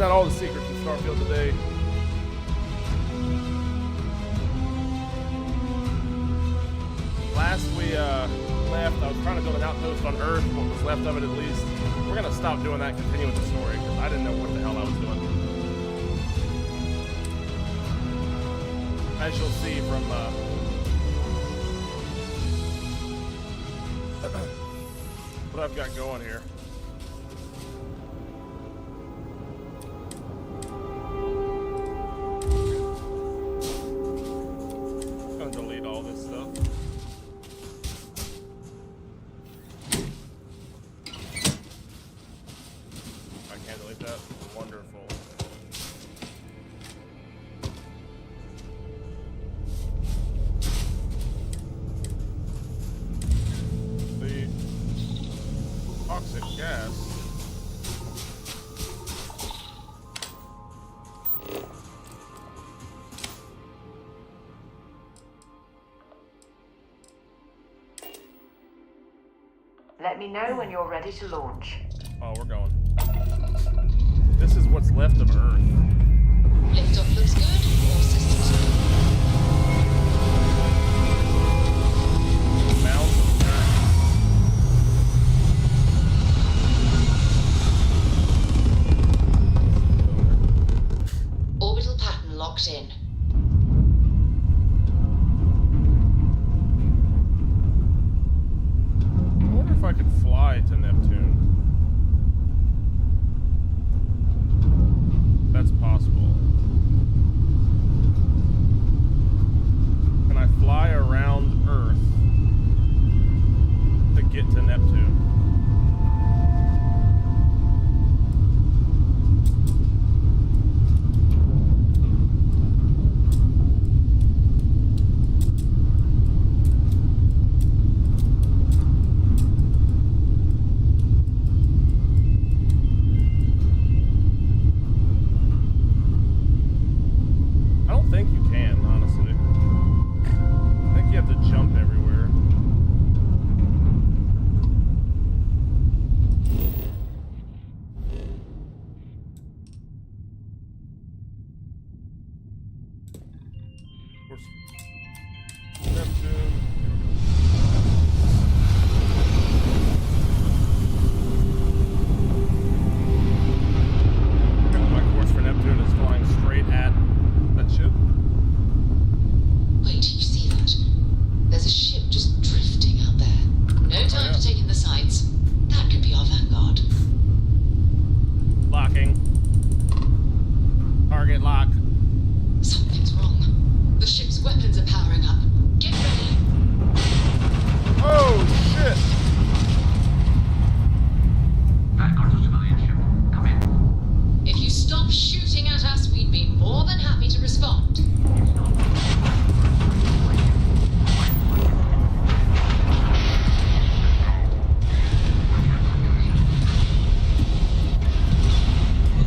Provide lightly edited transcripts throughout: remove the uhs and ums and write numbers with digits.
out all the secrets in Starfield today. Last we left, I was trying to build an outpost on Earth, what was left of it at least. We're going to stop doing that and continue with the story, because I didn't know what the hell I was doing. As you'll see from what I've got going here. I'm going to delete all this stuff. I can't delete that. Wonderful. The toxic gas. Let me know when you're ready to launch. Oh, we're going. This is what's left of Earth. Liftoff looks good. All systems go. Mounds of dirt. Orbital pattern locked in. I wonder if I could fly to Neptune. That's possible. Can I fly around Earth to get to Neptune? I don't think you can, honestly. I think you have to jump everywhere. Of course. Neptune. My course for Neptune is flying straight at that ship. Wait, you see that? There's a ship just drifting out there. No time for taking the sights. That could be our vanguard. Locking. Target lock. Something's wrong. The ship's weapons are powering up. Get ready. Oh, shit! Vanguard to civilian ship. Come in. If you stop shooting at us, we'd be more than happy to respond.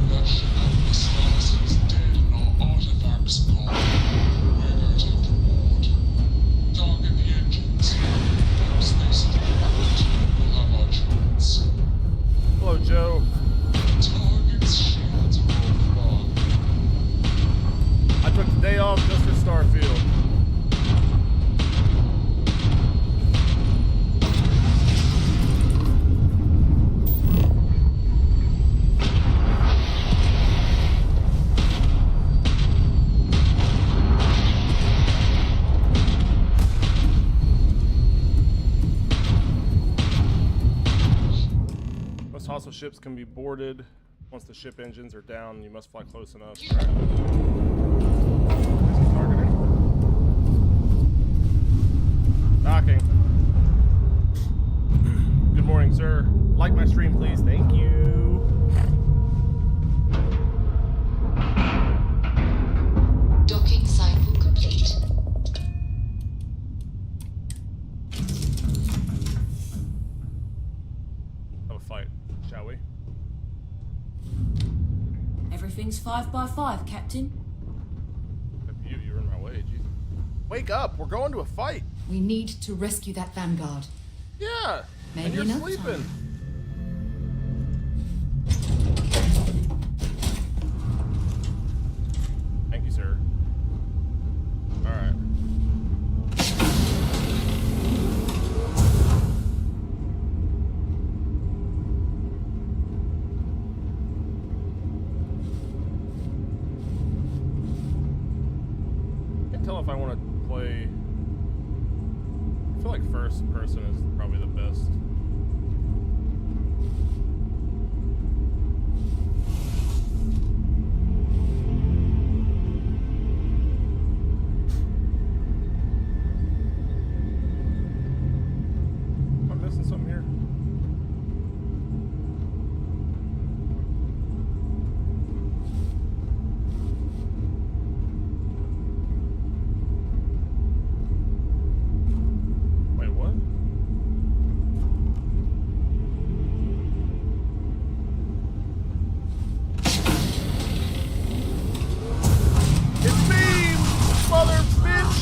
That ship out of the stars is dead and our artifacts gone. We're going to hit the board. Target the engines. Once they start out, we'll have our chance. Hello, Joe. Target's shields are offline. I took the day off just for Starfield. Most hostile ships can be boarded once the ship engines are down. You must fly close enough. Right. Is he targeting? Docking. Good morning, sir. Like my stream, please. Thank you. Docking cycle complete. Have a fight, shall we? Everything's 5 by 5, Captain. You're in my way, Jesus. Wake up! We're going to a fight! We need to rescue that vanguard. Yeah! Maybe and you're another sleeping. time. tell if I want to play. I feel like first person is probably the best. Am I missing something here? Wait, what? It's me, mother bitch!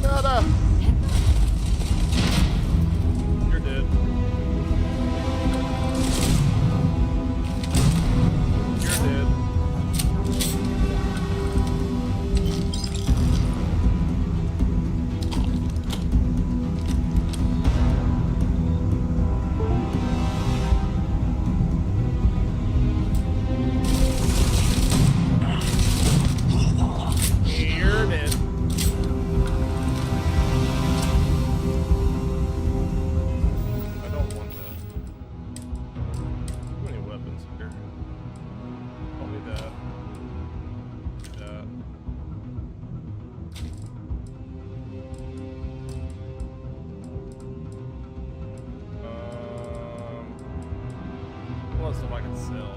Nada! You're dead. You're dead. You're dead. I don't want that. Too many weapons here. Don't need that. That. What else if I can sell?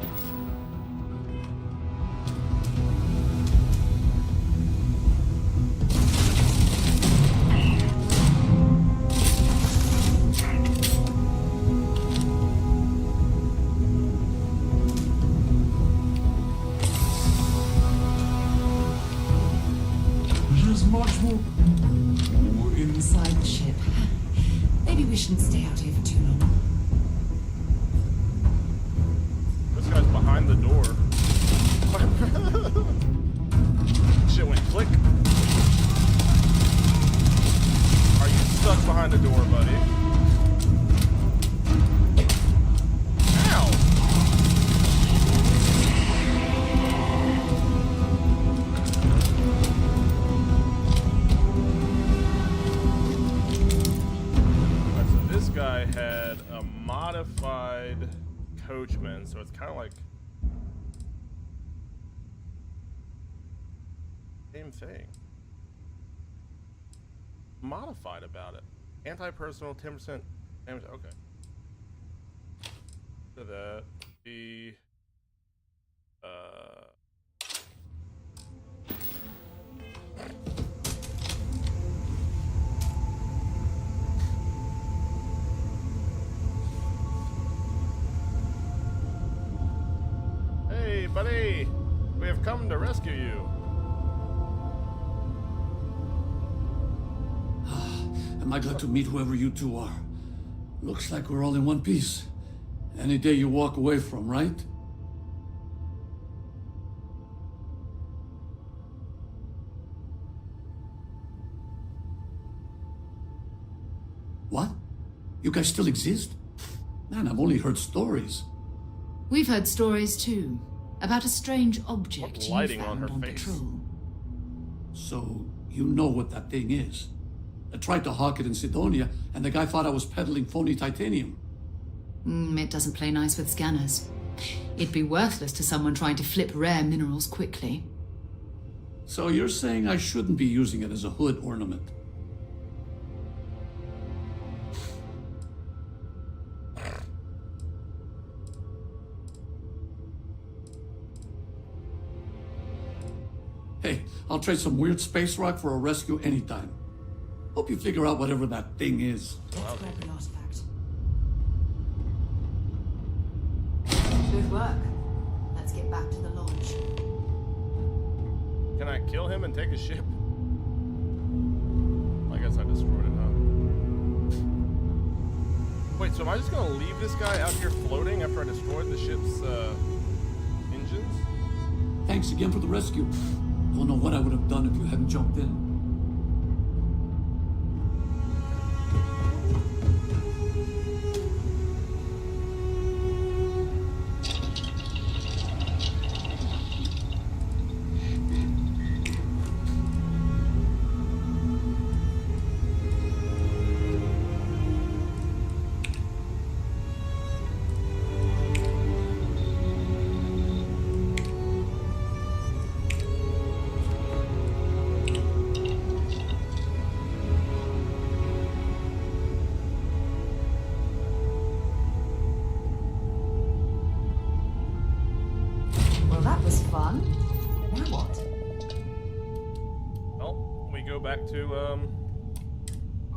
There's much more inside the ship. Maybe we shouldn't stay out here for too long. This guy's behind the door. Shit went click. Are you stuck behind the door, buddy? Ow! Alright, so this guy had a modified coachman, so it's kind of like same thing. Modified about it. Anti-personal, 10% damage. Okay. So that the Hey, buddy! We have come to rescue you. Am I glad to meet whoever you two are? Looks like we're all in one piece. Any day you walk away from, right? What? You guys still exist? Man, I've only heard stories. We've heard stories too about a strange object What you lighting on found her on face? patrol. So, you know what that thing is. I tried to hawk it in Sidonia, and the guy thought I was peddling phony titanium. It doesn't play nice with scanners. It'd be worthless to someone trying to flip rare minerals quickly. So you're saying I shouldn't be using it as a hood ornament? Hey, I'll trade some weird space rock for a rescue anytime. Hope you figure out whatever that thing is. Let's grab the artifact. Good work. Let's get back to the lodge. Can I kill him and take his ship? I guess I destroyed it, huh? Wait, so am I just gonna leave this guy out here floating after I destroyed the ship's engines? Thanks again for the rescue. Don't know what I would have done if you hadn't jumped in. fun. Now what? Well, we go back to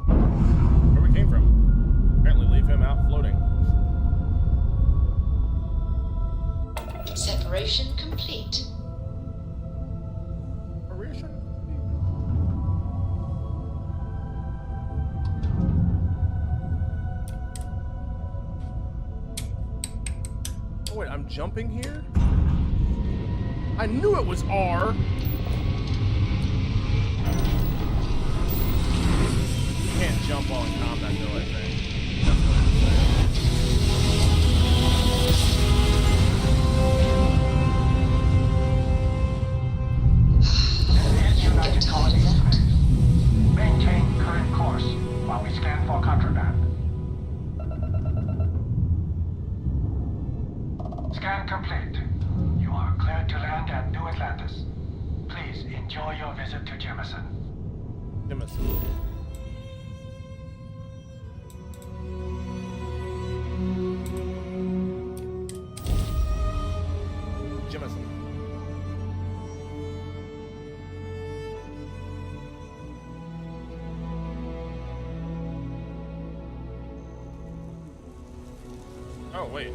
where we came from. Apparently leave him out floating. Separation complete. Separation? Oh wait, I'm jumping here? I knew it was R! You can't jump while in combat though, I think. That's what it's saying. United Colonies space. Maintain current course while we scan for contraband. Scan complete. You are cleared to land at New Atlantis. Please enjoy your visit to Jemison. Jemison. Jemison. Oh wait,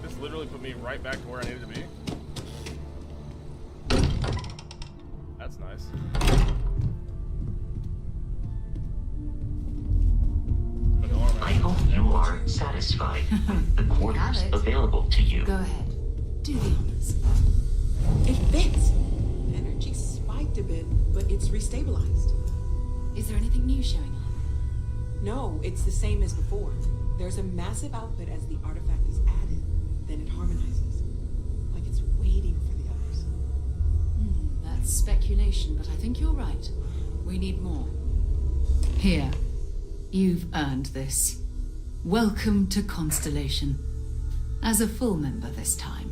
this literally put me right back to where I needed to be. That's nice. I hope you are satisfied with the quarters Have it. available to you. Go ahead. Do the honors. It fits. Energy spiked a bit, but it's restabilized. Is there anything new showing up? No, it's the same as before. There's a massive output as the artifact is added, then it harmonizes. Like it's waiting for the others. That's speculation, but I think you're right. We need more. Here. You've earned this. Welcome to Constellation. As a full member this time.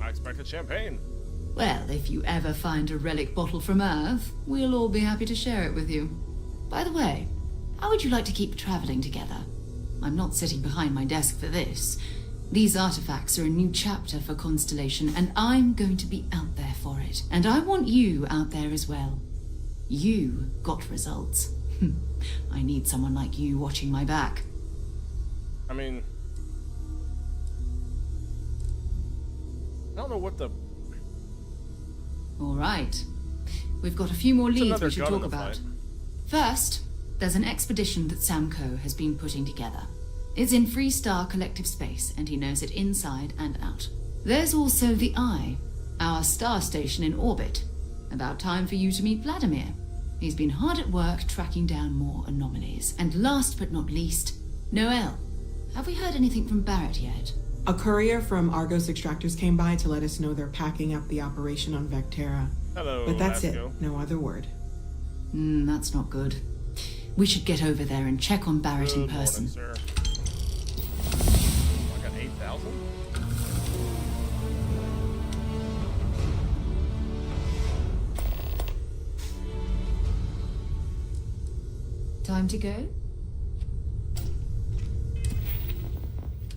I expected champagne. Well, if you ever find a relic bottle from Earth, we'll all be happy to share it with you. By the way, how would you like to keep traveling together? I'm not sitting behind my desk for this. These artifacts are a new chapter for Constellation, and I'm going to be out there for it. And I want you out there as well. You got results. I need someone like you watching my back. I mean, I don't know what the... All right. We've got a few more leads another we should gun in talk the about. fight. First, there's an expedition that Samco has been putting together. It's in Freestar Collective Space, and he knows it inside and out. There's also the Eye, our star station in orbit. About time for you to meet Vladimir. He's been hard at work tracking down more anomalies. And last but not least, Noel. Have we heard anything from Barrett yet? A courier from Argos Extractors came by to let us know they're packing up the operation on Vectera. Hello, But that's Asco. it. No other word. That's not good. We should get over there and check on Barrett in Good person. morning, sir. I got 8,000? Time to go?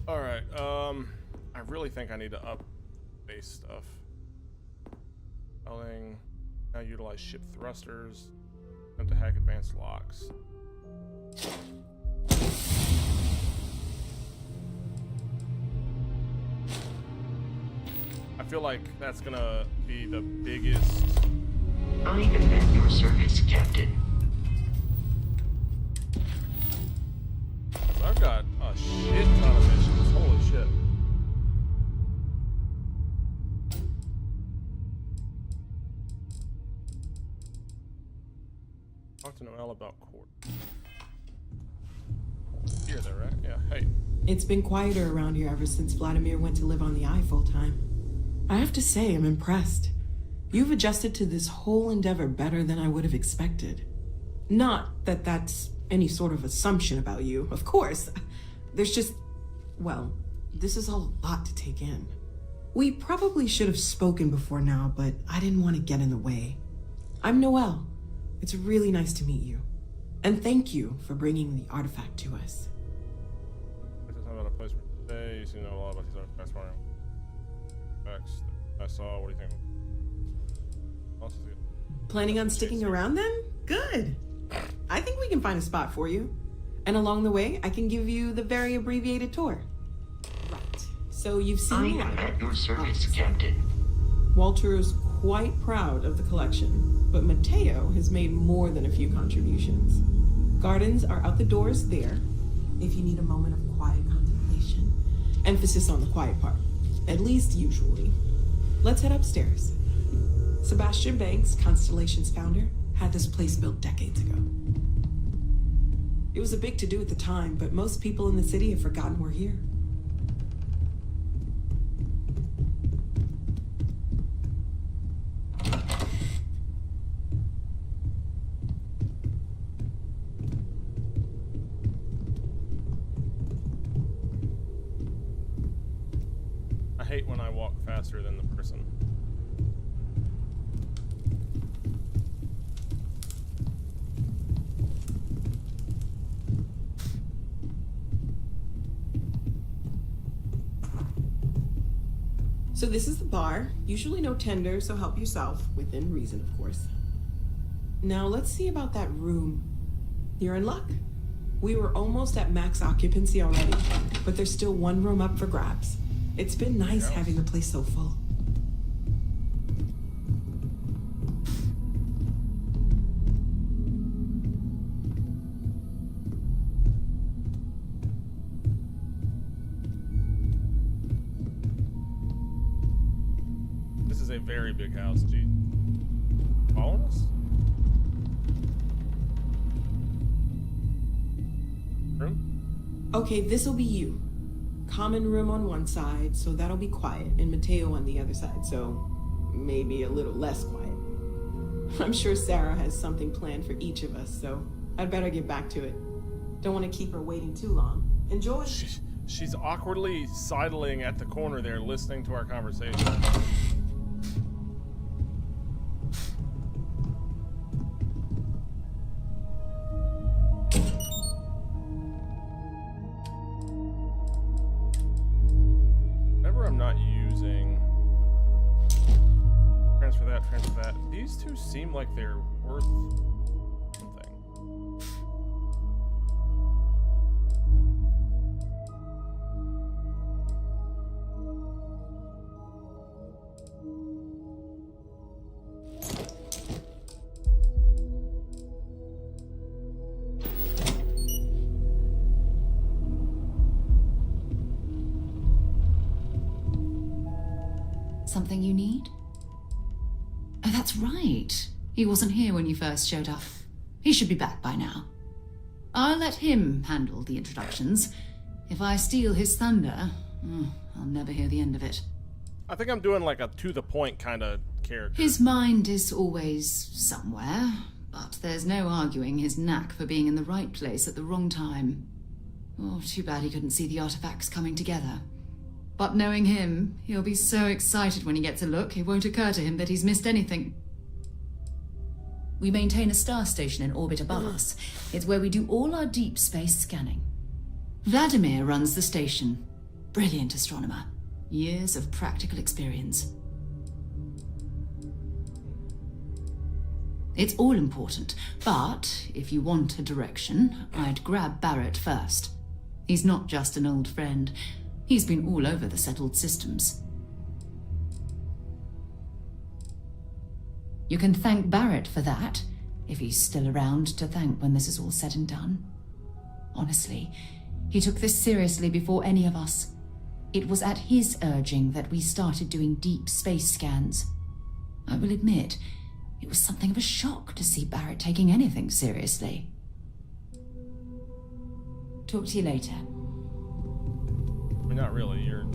Alright, I really think I need to up base stuff. Spelling, now utilize ship thrusters, attempt to hack advanced locks. I feel like that's gonna be the biggest... I commend your service, Captain. So I've got a shit ton of missions, holy shit. Talk to Noel about court. Here, there, right? Yeah, hey. It's been quieter around here ever since Vladimir went to live on the Eye full time. I have to say, I'm impressed. You've adjusted to this whole endeavor better than I would have expected. Not that that's any sort of assumption about you, of course. There's just, well, this is a lot to take in. We probably should have spoken before now, but I didn't want to get in the way. I'm Noel. It's really nice to meet you. And thank you for bringing the artifact to us. This is not about a placement today. you seem to know a lot about these artifacts. Facts I saw. What do you think? Planning on sticking around then? Good. I think we can find a spot for you. And along the way, I can give you the very abbreviated tour. Right. So you've I seen am at your service, Captain. Walter is quite proud of the collection, but Mateo has made more than a few contributions. Gardens are out the doors there, if you need a moment of quiet contemplation. Emphasis on the quiet part, at least usually. Let's head upstairs. Sebastian Banks, Constellation's founder, had this place built decades ago. It was a big to-do at the time, but most people in the city have forgotten we're here. I hate when I walk faster than the person. So this is the bar. Usually no tender, so help yourself. Within reason, of course. Now let's see about that room. You're in luck. We were almost at max occupancy already, but there's still one room up for grabs. It's been nice having the place so full. This is a very big house. Gee, following us? Room? Okay, this'll be you. Common room on one side, so that'll be quiet, and Mateo on the other side, so maybe a little less quiet. I'm sure Sarah has something planned for each of us, so I'd better get back to it. Don't want to keep her waiting too long. Enjoy. She's awkwardly sidling at the corner there, listening to our conversation. I'm not using transfer that. These two seem like they're worth something. Something you need? Oh, that's right. He wasn't here when you first showed up. He should be back by now. I'll let him handle the introductions. If I steal his thunder, I'll never hear the end of it. I think I'm doing like a to-the-point kind of character. His mind is always somewhere, but there's no arguing his knack for being in the right place at the wrong time. Oh, too bad he couldn't see the artifacts coming together. But knowing him, he'll be so excited when he gets a look, it won't occur to him that he's missed anything. We maintain a star station in orbit above us. It's where we do all our deep space scanning. Vladimir runs the station. Brilliant astronomer. Years of practical experience. It's all important, but if you want a direction, I'd grab Barrett first. He's not just an old friend. He's been all over the settled systems. You can thank Barrett for that, if he's still around to thank when this is all said and done. Honestly, he took this seriously before any of us. It was at his urging that we started doing deep space scans. I will admit, it was something of a shock to see Barrett taking anything seriously. Talk to you later. I mean, not really. You're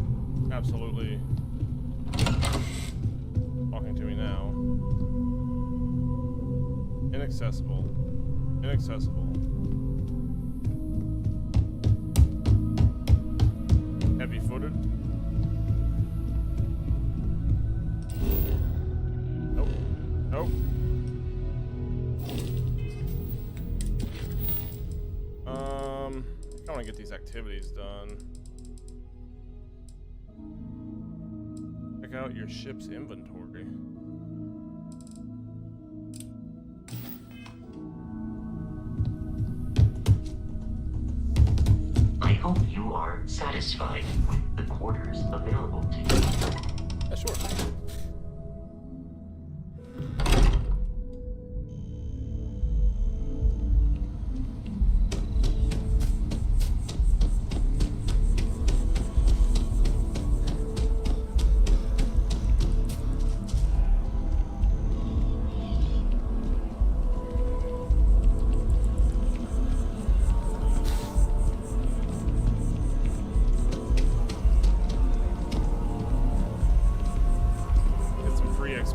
absolutely talking to me now. Inaccessible. Inaccessible. Heavy-footed. Nope. Nope. I want to get these activities done. check out your ship's inventory. I hope you are satisfied with the quarters available to you. Yeah, sure.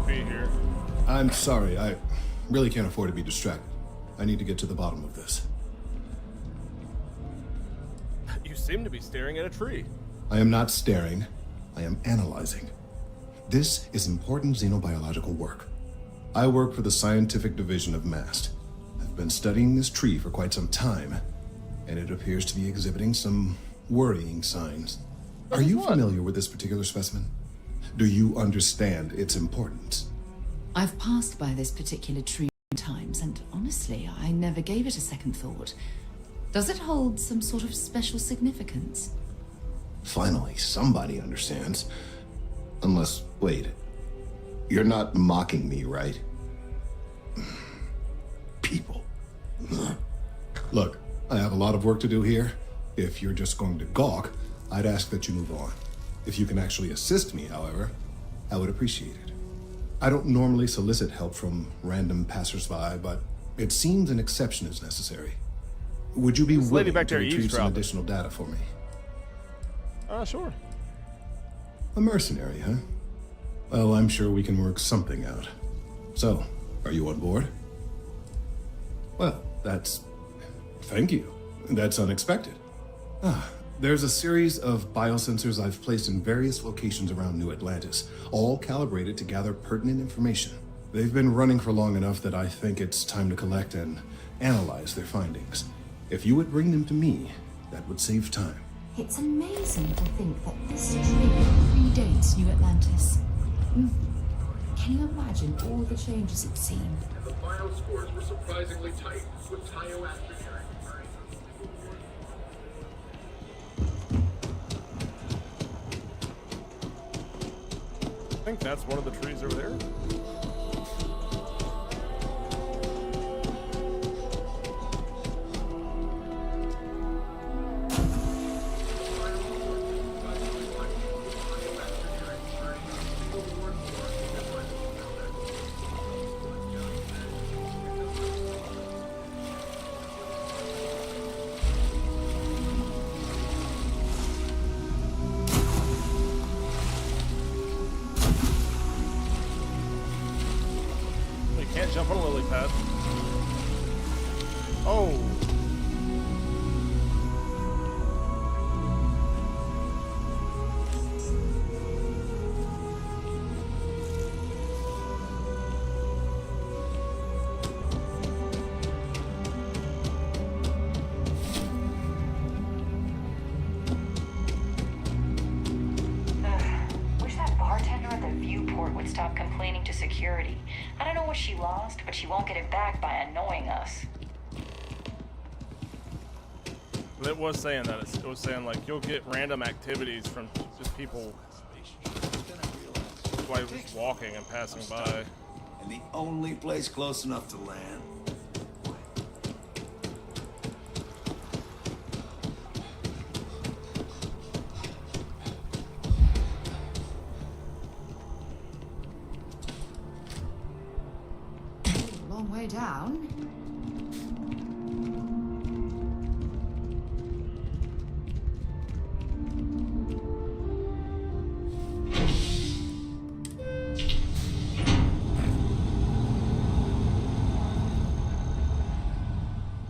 Here. I'm sorry, I really can't afford to be distracted. I need to get to the bottom of this. You seem to be staring at a tree. I am not staring, I am analyzing. This is important xenobiological work. I work for the scientific division of MAST. I've been studying this tree for quite some time, and it appears to be exhibiting some worrying signs. Are you familiar with this particular specimen? Do you understand its importance? I've passed by this particular tree times, and honestly, I never gave it a second thought. Does it hold some sort of special significance? Finally, somebody understands. Unless, wait, you're not mocking me, right? People. Look, I have a lot of work to do here. If you're just going to gawk, I'd ask that you move on. If you can actually assist me, however, I would appreciate it. I don't normally solicit help from random passersby, but it seems an exception is necessary. Would you be willing to retrieve some additional data for me? Sure. A mercenary, huh? Well, I'm sure we can work something out. So, are you on board? Well, thank you. That's unexpected. There's a series of biosensors I've placed in various locations around New Atlantis, all calibrated to gather pertinent information. They've been running for long enough that I think it's time to collect and analyze their findings. If you would bring them to me, that would save time. It's amazing to think that this tree predates New Atlantis. Can you imagine all the changes it's seen? The final scores were surprisingly tight, with Tayo Astroneering. I think that's one of the trees over there. Can't jump on a lily pad. Oh. Wish that bartender at the viewport would stop complaining to security. I don't know what she lost, but she won't get it back by annoying us. It was saying that. It was saying, like, you'll get random activities from just people like just walking and passing by. And the only place close enough to land. Long way down.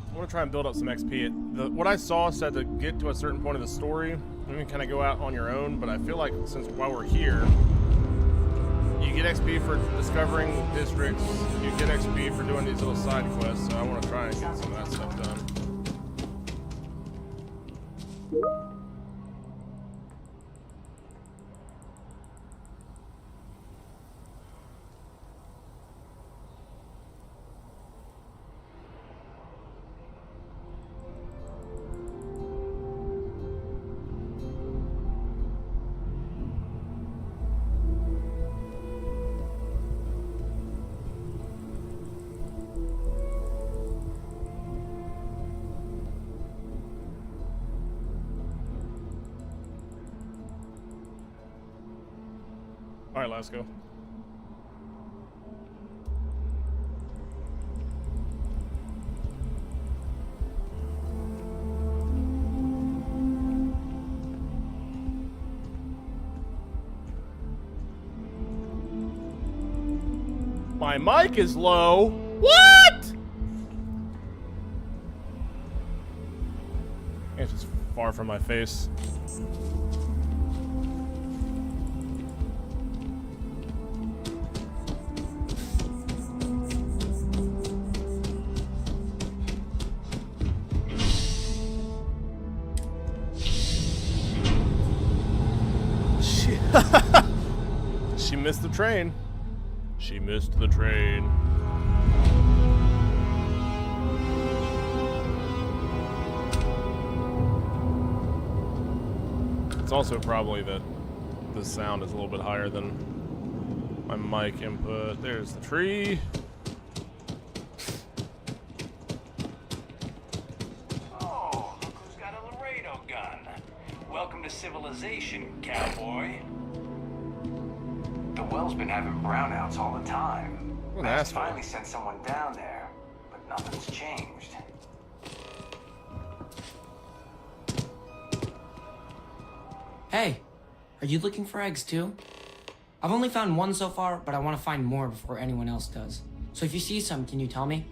I want to try and build up some XP. What I saw said to get to a certain point of the story, you can kind of go out on your own, but I feel like since while we're here, you get XP for discovering districts, you get XP for doing these little side quests, so I want to try and get some of that stuff done. Alright, let's go. My mic is low. What? It's just far from my face. She missed the train. She missed the train. It's also probably that the sound is a little bit higher than my mic input. There's the tree. Oh, look who's got a Laredo gun. Welcome to civilization, cowboy. The well's been having brownouts all the time. What an Max asshole. finally sent someone down there, but nothing's changed. Hey, are you looking for eggs too? I've only found one so far, but I want to find more before anyone else does. So if you see some, can you tell me?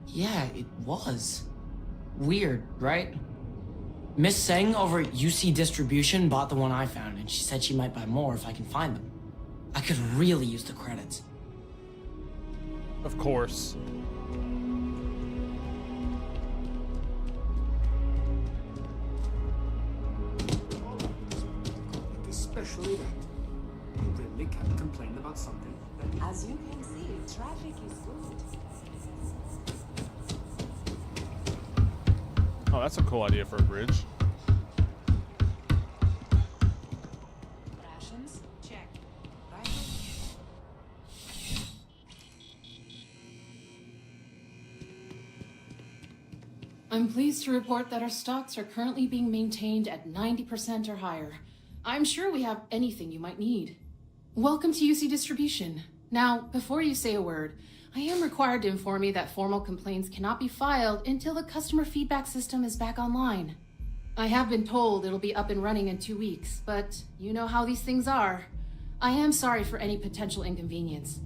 Yeah, it was. Weird, right? Miss Seng over at UC Distribution bought the one I found, and she said she might buy more if I can find them. I could really use the credits. Of course. Especially that. Ridley kept complaining about something. As you can see, traffic is good. Oh, that's a cool idea for a bridge. Rations? Check. Right. I'm pleased to report that our stocks are currently being maintained at 90% or higher. I'm sure we have anything you might need. Welcome to UC Distribution. Now, before you say a word, I am required to inform you that formal complaints cannot be filed until the customer feedback system is back online. I have been told it'll be up and running in 2 weeks, but you know how these things are. I am sorry for any potential inconvenience.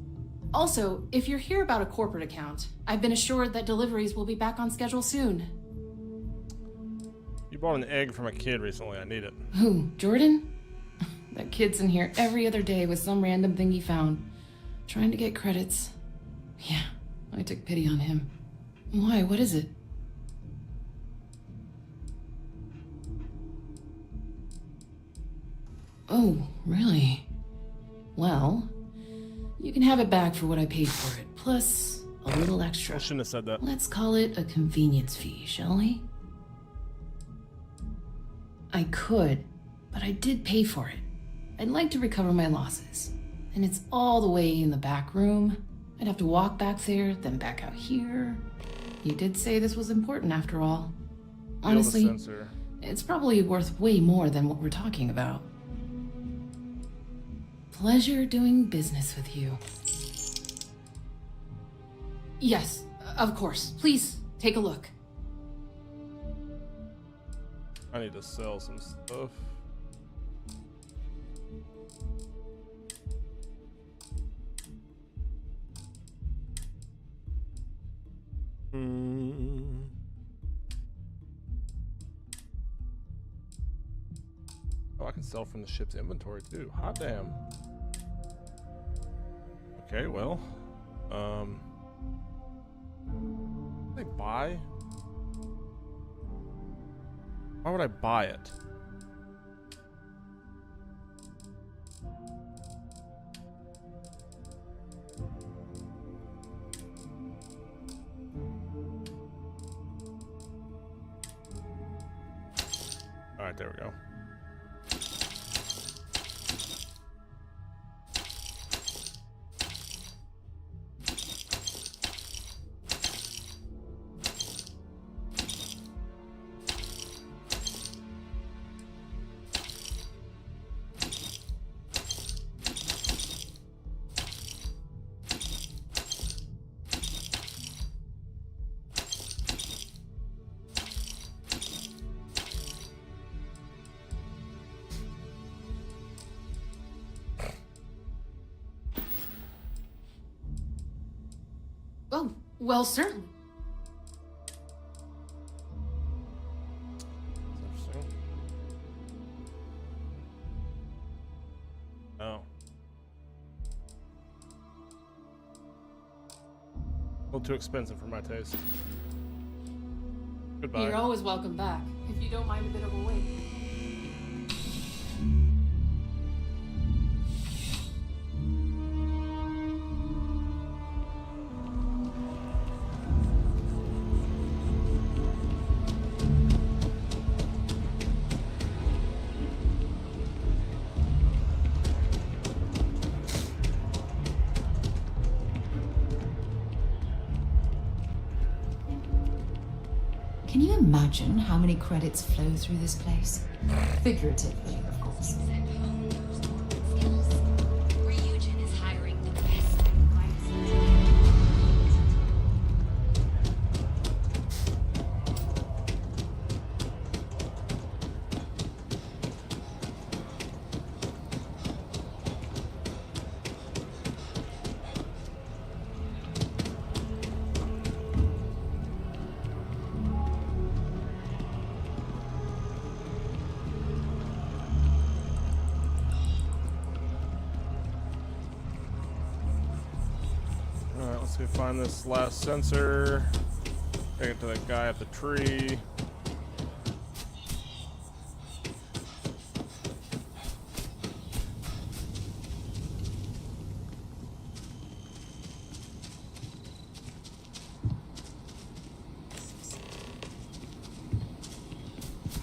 Also, if you're here about a corporate account, I've been assured that deliveries will be back on schedule soon. You bought an egg from a kid recently. I need it. Who, Jordan? That kid's in here every other day with some random thing he found, trying to get credits. Yeah, I took pity on him. Why? What is it? Oh, really? Well, you can have it back for what I paid for it, plus a little extra. I shouldn't have said that. Let's call it a convenience fee, shall we? I could, but I did pay for it. I'd like to recover my losses. And it's all the way in the back room. I'd have to walk back there, then back out here. You did say this was important after all. Honestly, it's probably worth way more than what we're talking about. Pleasure doing business with you. Yes, of course. Please, take a look. I need to sell some stuff. Oh, I can sell from the ship's inventory too. Hot damn. Okay, well, they buy? Why would I buy it? All right, there we go. Oh, well, certainly. Interesting. Oh. A little too expensive for my taste. Goodbye. You're always welcome back, if you don't mind a bit of a wait. Can you imagine how many credits flow through this place? Figuratively, of course. Ryujin is hiring the best. Alright, let's go find this last sensor. Take it to that guy at the tree.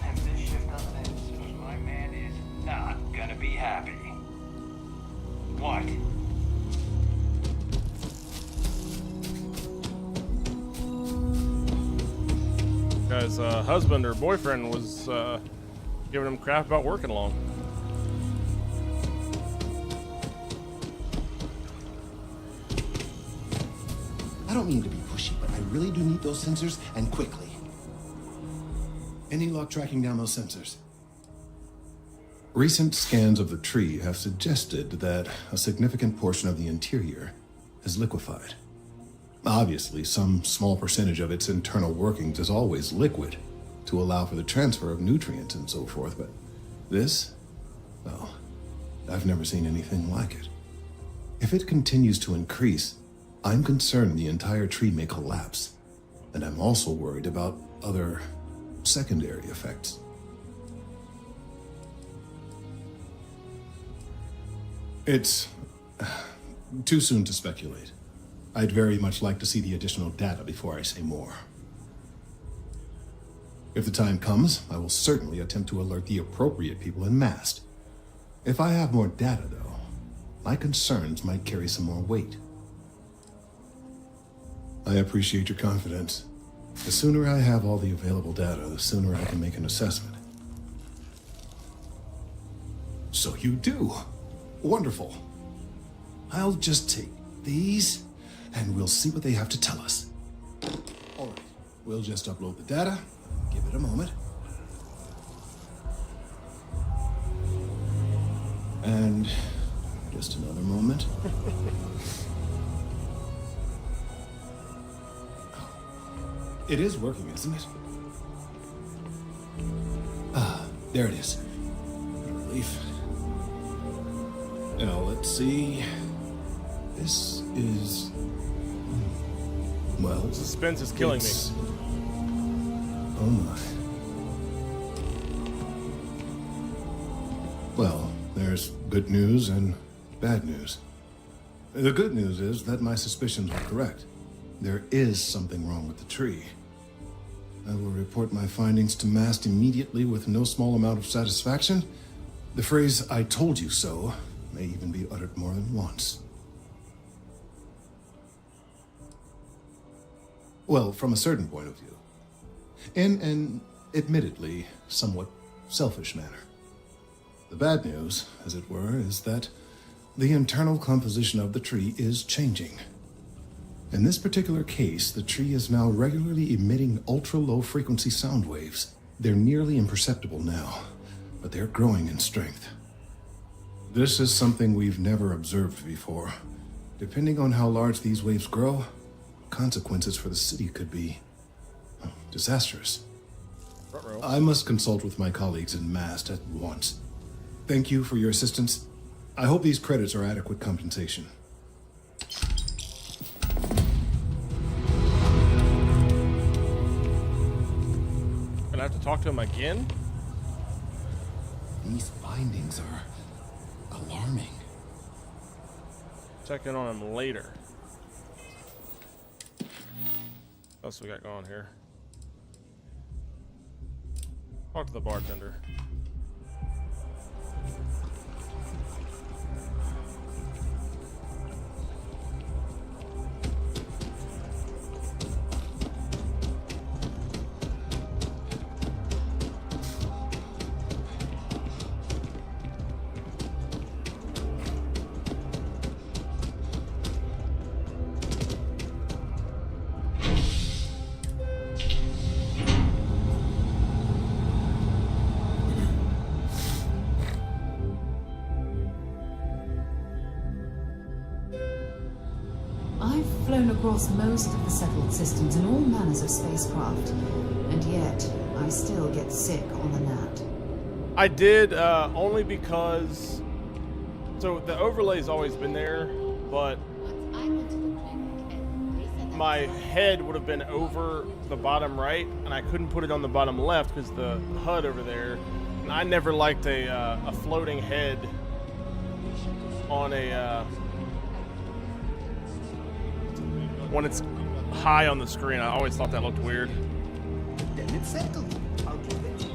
If this ship doesn't end soon, my man is not gonna be happy. What? Guy's husband or boyfriend was giving him crap about working along. I don't mean to be pushy, but I really do need those sensors, and quickly. Any luck tracking down those sensors? Recent scans of the tree have suggested that a significant portion of the interior is liquefied. Obviously, some small percentage of its internal workings is always liquid to allow for the transfer of nutrients and so forth, but this, well, I've never seen anything like it. If it continues to increase, I'm concerned the entire tree may collapse, and I'm also worried about other secondary effects. It's too soon to speculate. I'd very much like to see the additional data before I say more. If the time comes, I will certainly attempt to alert the appropriate people en masse. If I have more data, though, my concerns might carry some more weight. I appreciate your confidence. The sooner I have all the available data, the sooner I can make an assessment. So you do. Wonderful. I'll just take these, and we'll see what they have to tell us. All right, we'll just upload the data. Give it a moment. And just another moment. It is working, isn't it? Ah, there it is. Relief. Now, let's see. This is... well... Suspense is killing me. Oh my. Well, there's good news and bad news. The good news is that my suspicions were correct. There is something wrong with the tree. I will report my findings to MAST immediately with no small amount of satisfaction. The phrase, "I told you so," may even be uttered more than once. Well, from a certain point of view. In an admittedly somewhat selfish manner. The bad news, as it were, is that the internal composition of the tree is changing. In this particular case, the tree is now regularly emitting ultra-low frequency sound waves. They're nearly imperceptible now, but they're growing in strength. This is something we've never observed before. Depending on how large these waves grow, consequences for the city could be disastrous. Ruh-roh. I must consult with my colleagues in Mast at once. Thank you for your assistance. I hope these credits are adequate compensation. Gonna have to talk to him again? These findings are alarming. Check in on him later. What else we got going here? Talk to the bartender. I've flown across most of the settled systems in all manners of spacecraft, and yet I still get sick on the gnat. I did, only because... So, the overlay's always been there, but... my head would have been over the bottom right, and I couldn't put it on the bottom left because the HUD over there. And I never liked a floating head on a... when it's high on the screen. I always thought that looked weird. Then it's settled. I'll give it.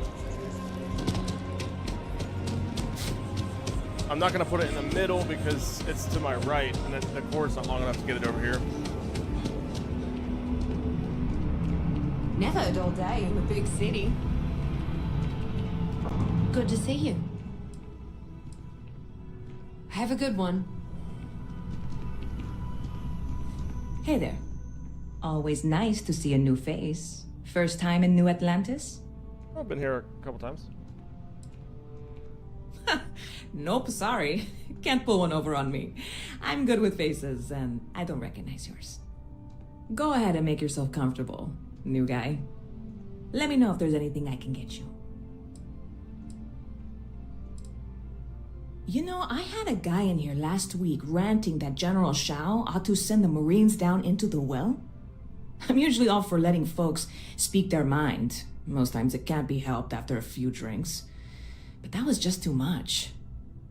I'm not going to put it in the middle because it's to my right, and the cord's not long enough to get it over here. Never a dull day in the big city. Good to see you. Have a good one. Hey there. Always nice to see a new face. First time in New Atlantis? I've been here a couple times. Nope, sorry. Can't pull one over on me. I'm good with faces, and I don't recognize yours. Go ahead and make yourself comfortable, new guy. Let me know if there's anything I can get you. You know, I had a guy in here last week ranting that General Shao ought to send the Marines down into the well. I'm usually all for letting folks speak their mind. Most times it can't be helped after a few drinks. But that was just too much.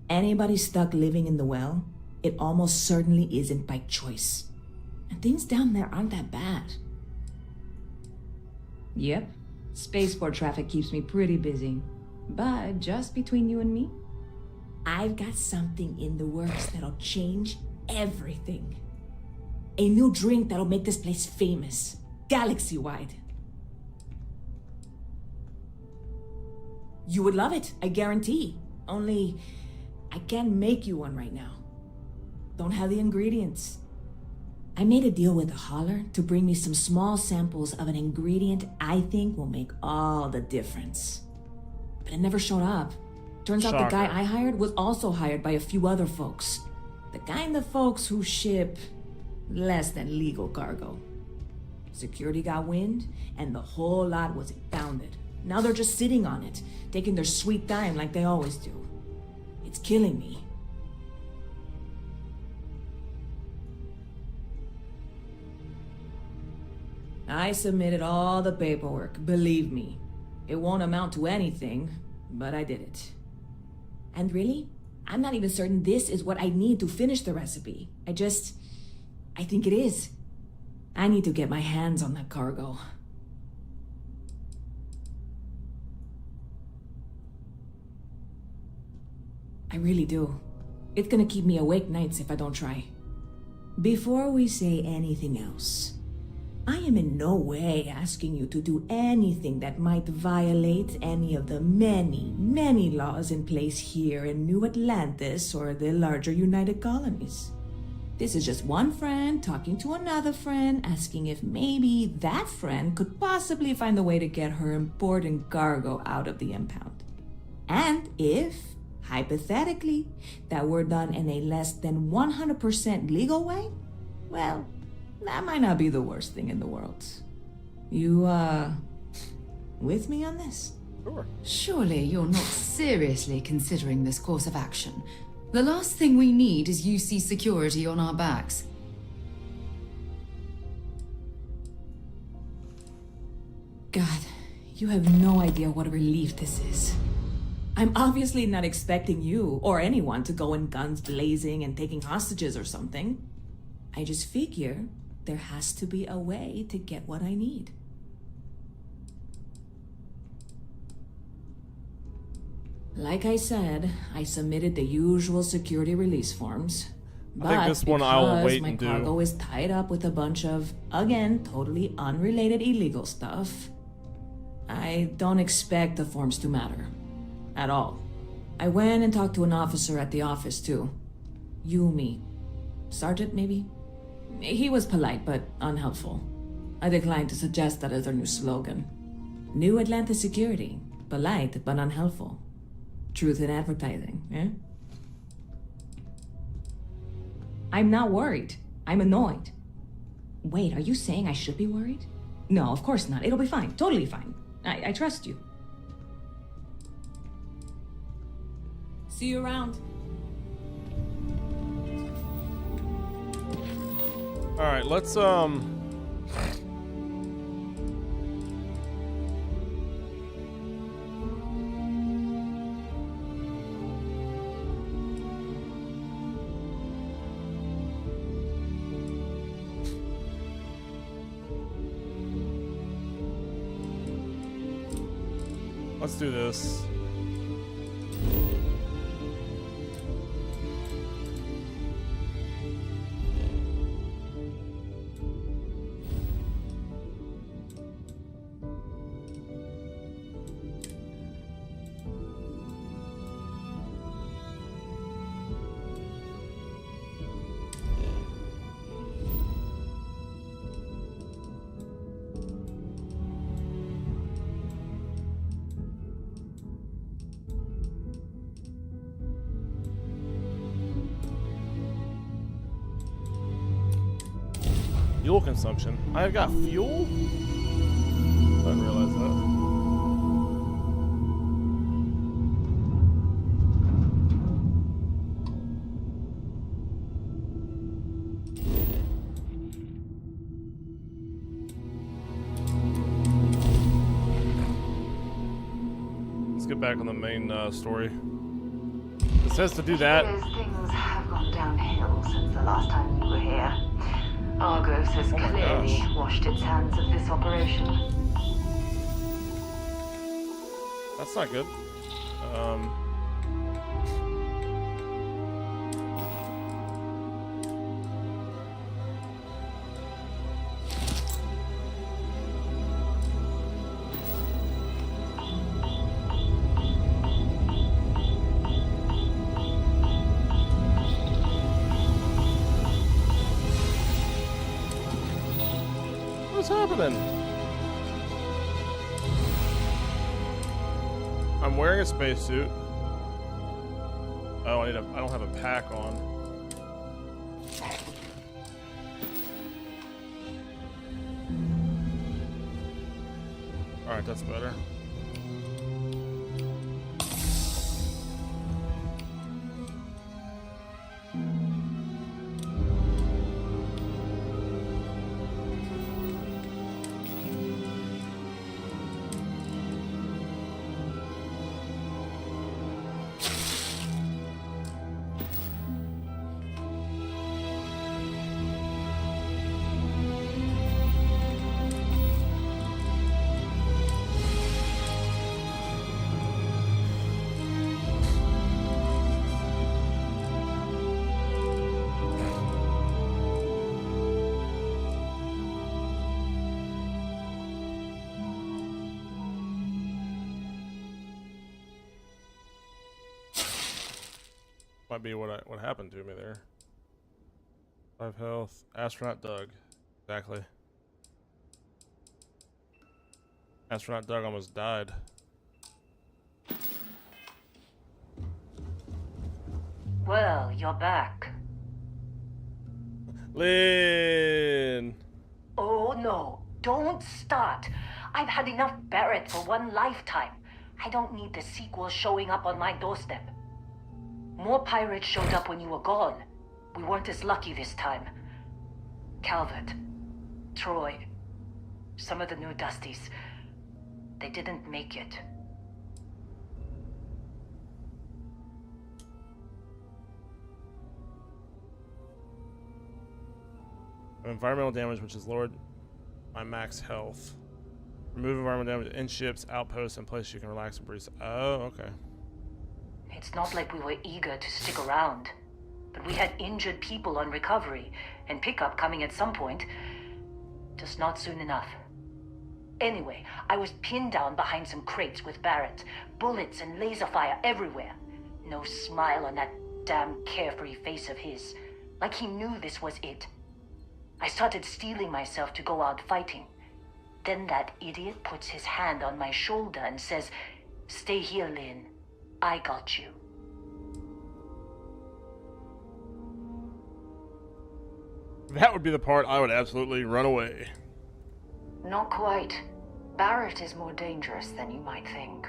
Anybody stuck living in the well, it almost certainly isn't by choice. And things down there aren't that bad. Yep, spaceport traffic keeps me pretty busy. But just between you and me, I've got something in the works that'll change everything. A new drink that'll make this place famous, galaxy-wide. You would love it, I guarantee. Only, I can't make you one right now. Don't have the ingredients. I made a deal with a hauler to bring me some small samples of an ingredient I think will make all the difference. But it never showed up. Turns out the guy I hired was also hired by a few other folks. The kind of folks who ship less than legal cargo. Security got wind, and the whole lot was impounded. Now they're just sitting on it, taking their sweet time like they always do. It's killing me. I submitted all the paperwork, believe me. It won't amount to anything, but I did it. And really, I'm not even certain this is what I need to finish the recipe. I think it is. I need to get my hands on that cargo. I really do. It's gonna keep me awake nights if I don't try. Before we say anything else, I am in no way asking you to do anything that might violate any of the many, many laws in place here in New Atlantis or the larger United Colonies. This is just one friend talking to another friend, asking if maybe that friend could possibly find a way to get her important cargo out of the impound. And if, hypothetically, that were done in a less than 100% legal way, well, That might not be the worst thing in the world. You, with me on this? Sure. Surely you're not seriously considering this course of action. The last thing we need is UC security on our backs. God, you have no idea what a relief this is. I'm obviously not expecting you or anyone to go in guns blazing and taking hostages or something. I just figure there has to be a way to get what I need. Like I said, I submitted the usual security release forms. But I think this one I will wait and do. my cargo is tied up with a bunch of, again, totally unrelated illegal stuff, I don't expect the forms to matter. At all. I went and talked to an officer at the office, too. Yumi. Sergeant, maybe? He was polite, but unhelpful. I declined to suggest that as their new slogan. New Atlanta Security. Polite, but unhelpful. Truth in advertising, eh? I'm not worried. I'm annoyed. Wait, are you saying I should be worried? No, of course not. It'll be fine. Totally fine. I trust you. See you around. All right, let's do this. Fuel consumption. I've got fuel? Didn't realize that. Let's get back on the main story. It says to do that. Things have gone downhill since the last time you were here. Argos has clearly washed its hands of this operation. That's not good. What's happening? I'm wearing a spacesuit. Oh, I don't have a pack on. All right, that's better. Might be what happened to me there. 5 health. Astronaut Doug. Exactly. Astronaut Doug almost died. Well, you're back. Lynn! Don't start. I've had enough Barrett for one lifetime. I don't need the sequel showing up on my doorstep. More pirates showed up when you were gone. We weren't as lucky this time. Calvert, Troy, some of the new Dusties, they didn't make it. Environmental damage, which is lowered my max health. Remove environmental damage in ships, outposts, and places you can relax and breathe. Oh, okay. It's not like we were eager to stick around, but we had injured people on recovery, and pickup coming at some point. Just not soon enough. Anyway, I was pinned down behind some crates with Barrett. Bullets and laser fire everywhere. No smile on that damn carefree face of his. Like he knew this was it. I started steeling myself to go out fighting. Then that idiot puts his hand on my shoulder and says, "Stay here, Lynn. I got you." That would be the part I would absolutely run away. Not quite. Barrett is more dangerous than you might think.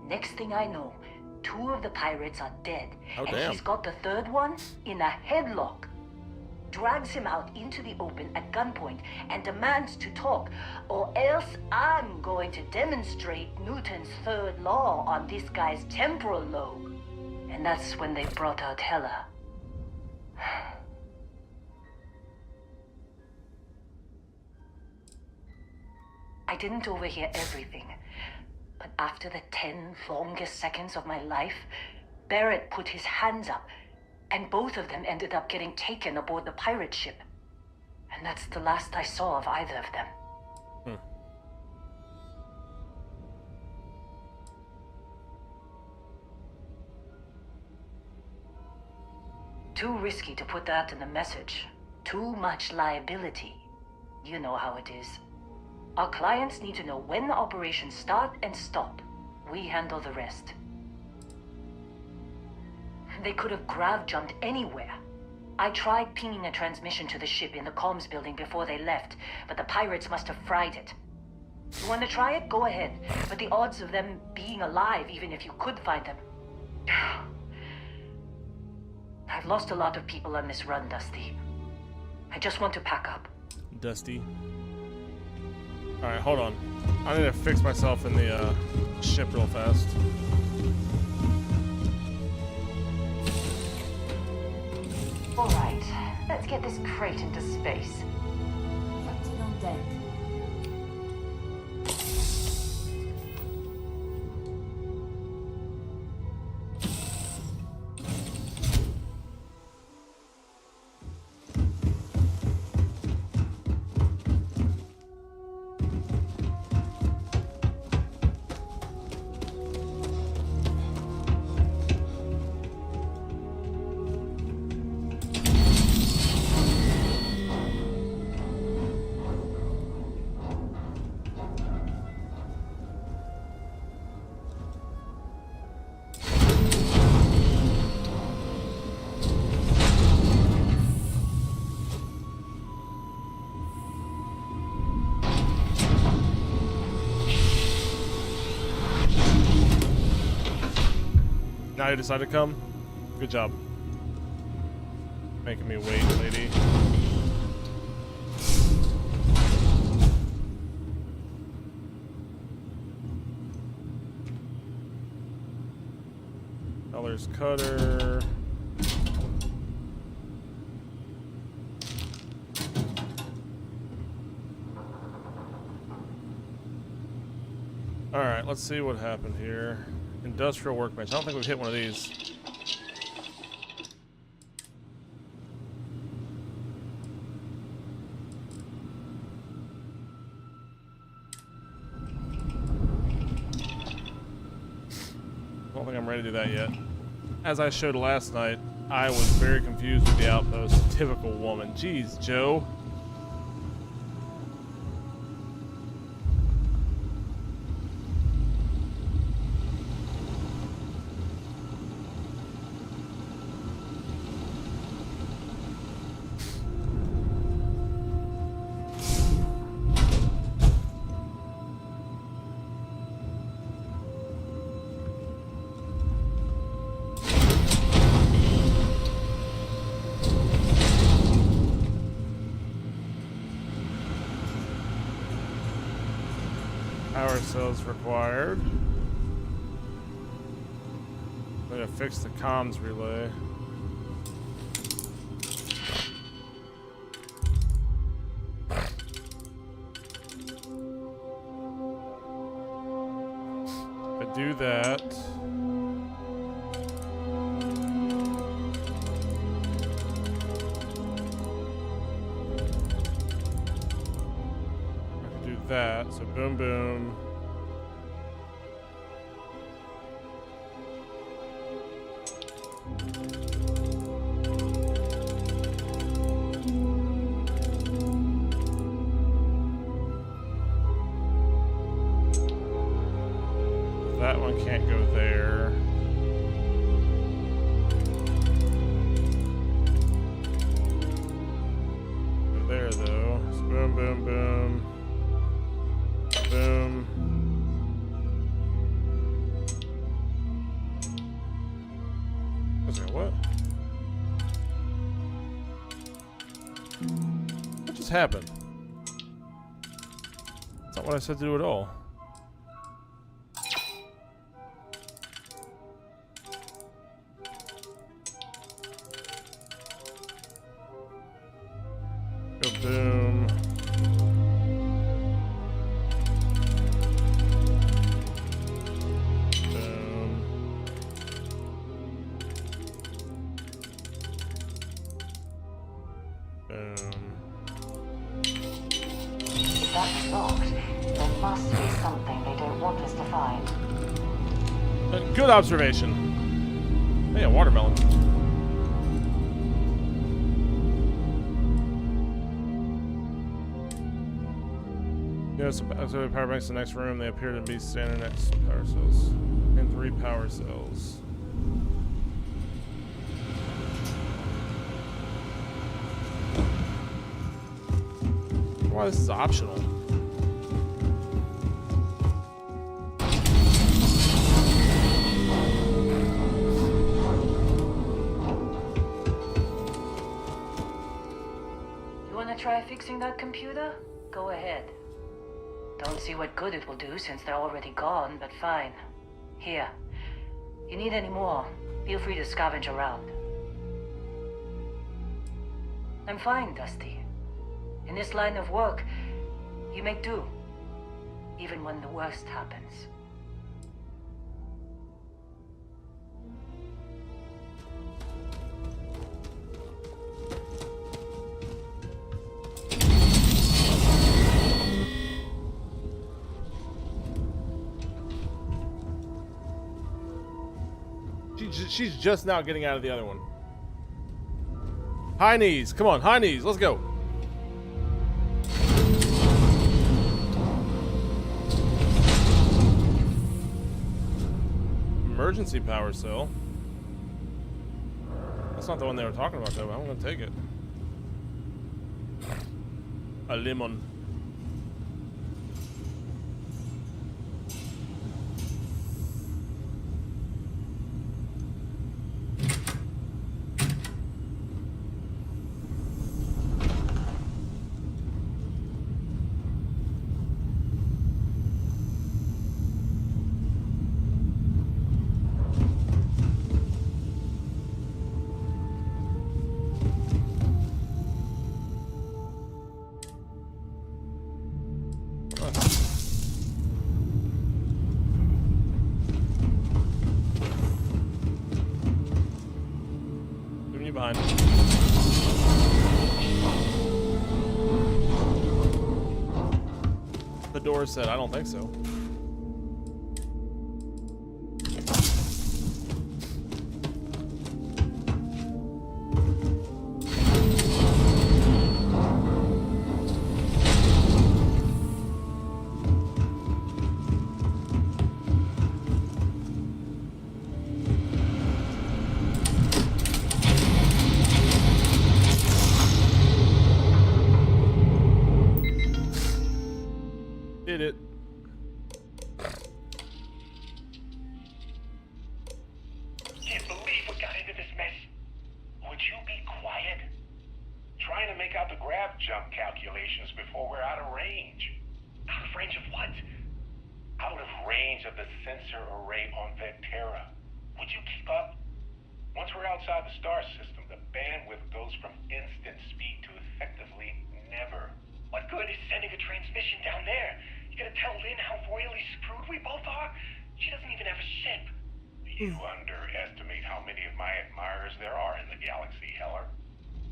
Next thing I know, 2 of the pirates are dead. Oh, and damn. He's got the 3rd one in a headlock. Drags him out into the open at gunpoint and demands to talk, or else I'm going to demonstrate Newton's 3rd law on this guy's temporal lobe. And that's when they brought out Hela. I didn't overhear everything, but after the 10 longest seconds of my life, Barrett put his hands up, and both of them ended up getting taken aboard the pirate ship. And that's the last I saw of either of them. Too risky to put that in the message. Too much liability. You know how it is. Our clients need to know when the operations start and stop. We handle the rest. They could have grav-jumped anywhere. I tried pinging a transmission to the ship in the comms building before they left, but the pirates must have fried it. You want to try it? Go ahead. But the odds of them being alive, even if you could find them... I've lost a lot of people on this run, Dusty. I just want to pack up. Dusty. Alright, hold on. I need to fix myself in the ship real fast. Alright, let's get this crate into space. Captain on deck. Now you decide to come? Good job. Making me wait, lady. Colors cutter. Alright, let's see what happened here. Industrial workbench. I don't think we've hit one of these. I don't think I'm ready to do that yet. As I showed last night, I was very confused with the outpost. Typical woman. Jeez, Joe. power cells required. I'm gonna fix the comms relay. If I do that. That, so boom boom. That one can't go there. Go there though. So boom boom boom. Boom. What? What just happened? That's not what I said to do at all. Go boom. Good observation. Hey, a watermelon. Yes, auxiliary power banks in the next room. They appear to be standing next to power cells. And 3 power cells. Why this is optional. Try fixing that computer? Go ahead. Don't see what good it will do since they're already gone, but fine. Here. You need any more? Feel free to scavenge around. I'm fine, Dusty. In this line of work, you make do. Even when the worst happens. She's just now getting out of the other one. High knees. Come on, high knees. Let's go. Emergency power cell. That's not the one they were talking about, though. I'm going to take it. A lemon. Behind. The door said, I don't think so. Did it. Can't believe we got into this mess. Would you be quiet? Trying to make out the grav jump calculations before we're out of range. Out of range of what? out of range of the sensor array on Vectera. Would you keep up? Once we're outside the star system, the bandwidth goes from instant speed to effectively never. What good is sending a transmission down there? You gonna tell Lynn how royally screwed we both are? She doesn't even have a ship. You underestimate how many of my admirers there are in the galaxy, Heller.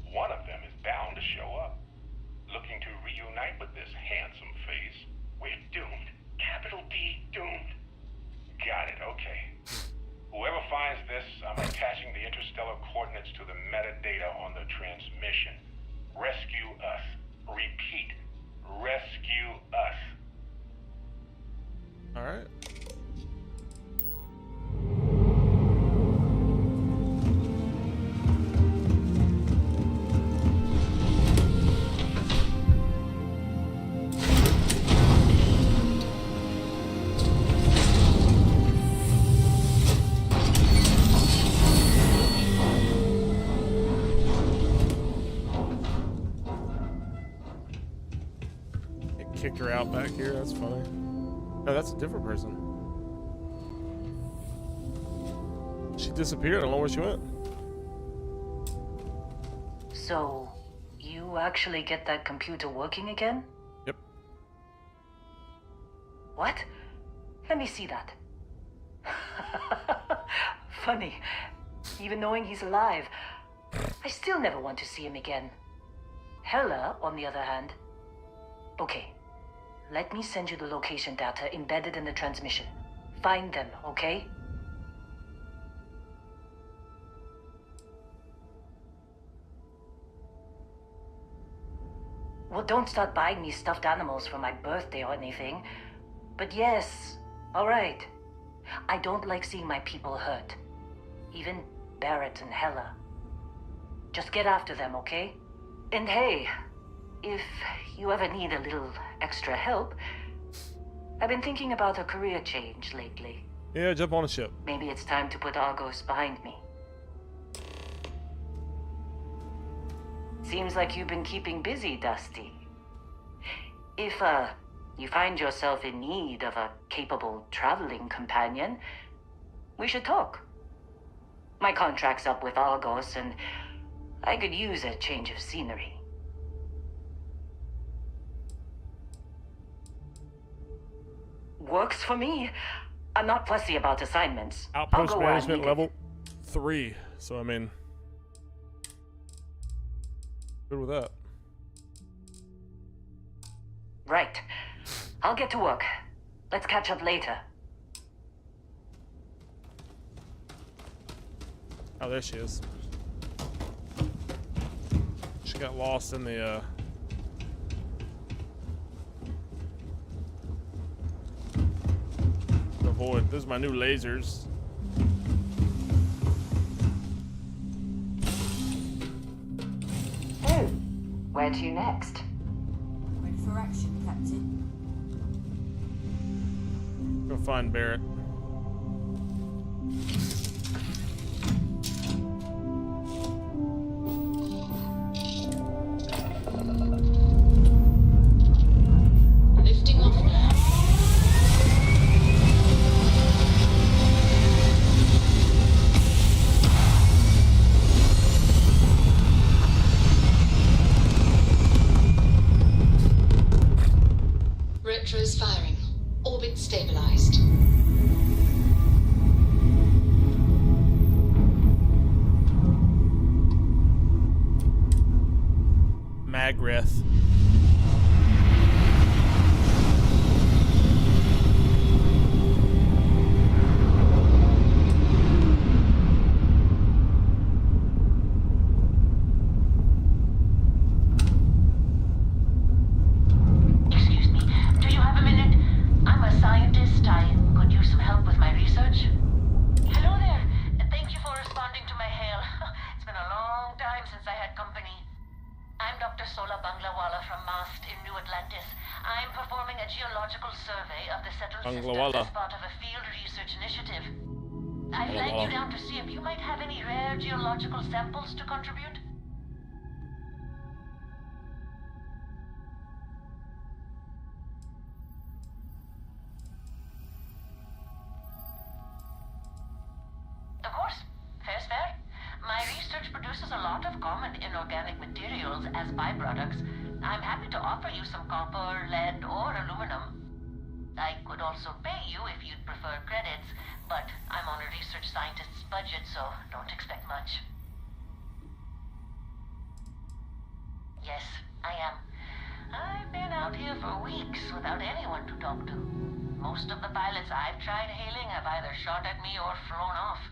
One of them is bound to show up, looking to reunite with this handsome face. We're doomed. Capital D doomed. Got it, okay. Whoever finds this, I'm attaching the interstellar coordinates to the metadata on the transmission. Rescue us. Repeat. Rescue us. Alright. Kicked her out back here. That's funny. No, that's a different person. She disappeared. I don't know where she went. So, you actually get that computer working again? Yep. What? Let me see that. Funny. Even knowing he's alive, I still never want to see him again. Hella, on the other hand. Okay. Let me send you the location data embedded in the transmission. Find them, okay? Well, don't start buying me stuffed animals for my birthday or anything. But yes, alright. I don't like seeing my people hurt. Even Barrett and Hella. Just get after them, okay? And hey, if you ever need a little extra help, I've been thinking about a career change lately. Yeah, jump on a ship. Maybe it's time to put Argos behind me. Seems like you've been keeping busy, Dusty. If, you find yourself in need of a capable traveling companion, we should talk. My contract's up with Argos, and I could use a change of scenery. Works for me. I'm not fussy about assignments. Outpost management level 3. So, I mean, good with that. Right. I'll get to work. Let's catch up later. Oh, there she is. She got lost in the, void. Those are my new lasers. So, where to next? Ready for action, Captain. Go find Barrett. Lifting off now. Retros firing. Orbit stabilized. Magreth. Excuse me. Do you have a minute? I'm a scientist. I could use some help with my research. Hello there. Thank you for responding to my hail. It's been a long time since I had company. I'm Dr. Sola Banglawala from MAST in New Atlantis. I'm performing a geological survey of the settled system as part of a field research initiative. I flagged you down to see if you might have any rare geological samples to contribute. produces a lot of common inorganic materials as byproducts. I'm happy to offer you some copper, lead, or aluminum. I could also pay you if you'd prefer credits, but I'm on a research scientist's budget, so don't expect much. Yes, I am. I've been out here for weeks without anyone to talk to. Most of the pilots I've tried hailing have either shot at me or flown off.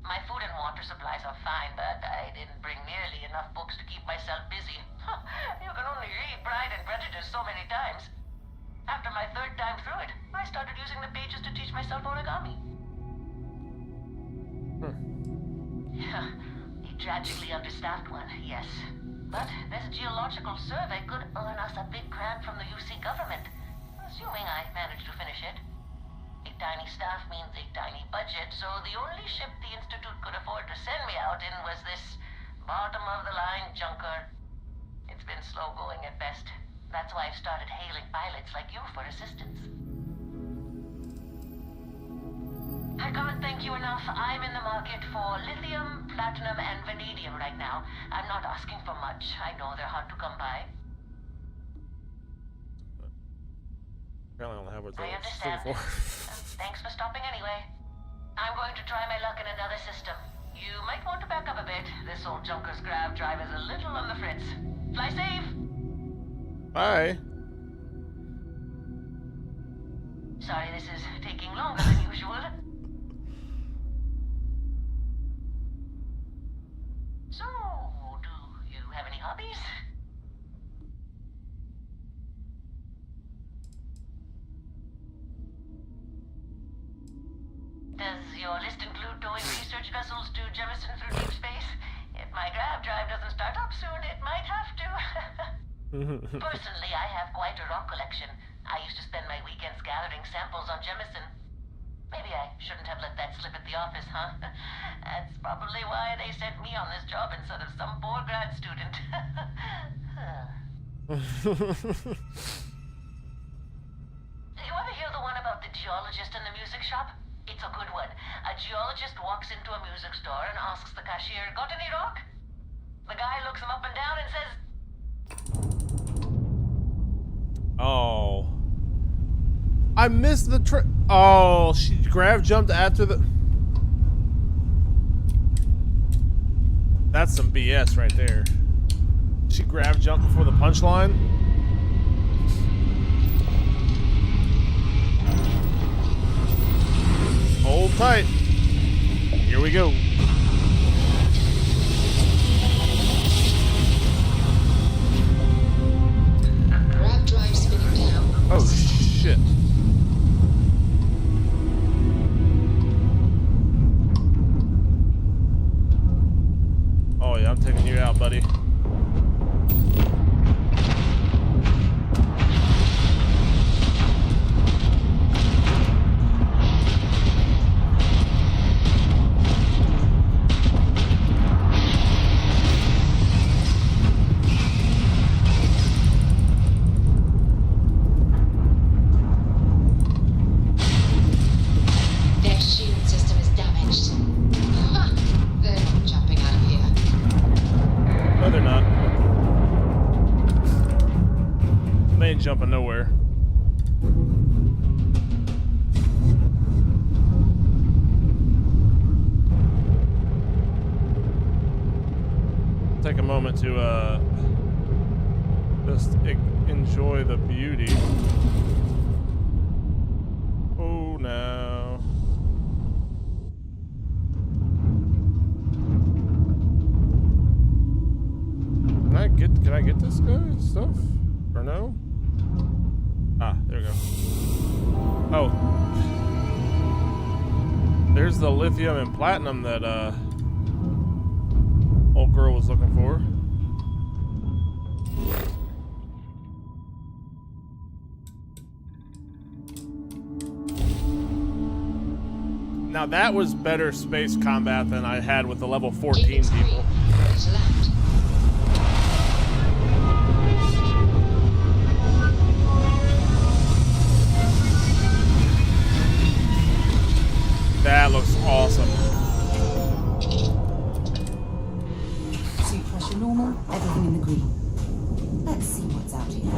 My food and water supplies are fine, but I didn't bring nearly enough books to keep myself busy. You can only read Pride and Prejudice so many times. After my third time through it, I started using the pages to teach myself origami. A tragically understaffed one, yes. But this geological survey could earn us a big grant from the UC government, assuming I manage to finish it. A tiny staff means a tiny budget, so the only ship the Institute could afford to send me out in was this bottom-of-the-line junker. It's been slow going at best. That's why I've started hailing pilots like you for assistance. I can't thank you enough. I'm in the market for lithium, platinum, and vanadium right now. I'm not asking for much. I know they're hard to come by. Apparently I don't have what I they're understand. looking for. Thanks for stopping anyway. I'm going to try my luck in another system. You might want to back up a bit. This old junker's grav drive is a little on the fritz. Fly safe! Bye. Sorry this is taking longer than usual. So, do you have any hobbies? Does your list include towing research vessels to Jemison through deep space? If my grav drive doesn't start up soon, it might have to. Personally, I have quite a rock collection. I used to spend my weekends gathering samples on Jemison. Maybe I shouldn't have let that slip at the office, huh? That's probably why they sent me on this job instead of some poor grad student. You ever hear the one about the geologist in the music shop? It's a good one. A geologist walks into a music store and asks the cashier, "Got any rock?" The guy looks him up and down and says, Oh. I missed the trick. Oh, she grav jumped after the... That's some BS right there. She grav jumped before the punchline. Hold tight. Here we go. Grav drive spinning down. Oh, shit. Oh, yeah, I'm taking you out, buddy. Their shield system is damaged. Huh. They're not jumping out of here. No, they're not. They ain't jumping nowhere. Take a moment to just enjoy the beauty. Oh no. Can I get this guy stuff? Or no? Ah, there we go. Oh. There's the lithium and platinum that old girl was looking for. Now that was better space combat than I had with the level 14 people. That looks awesome. lights out here.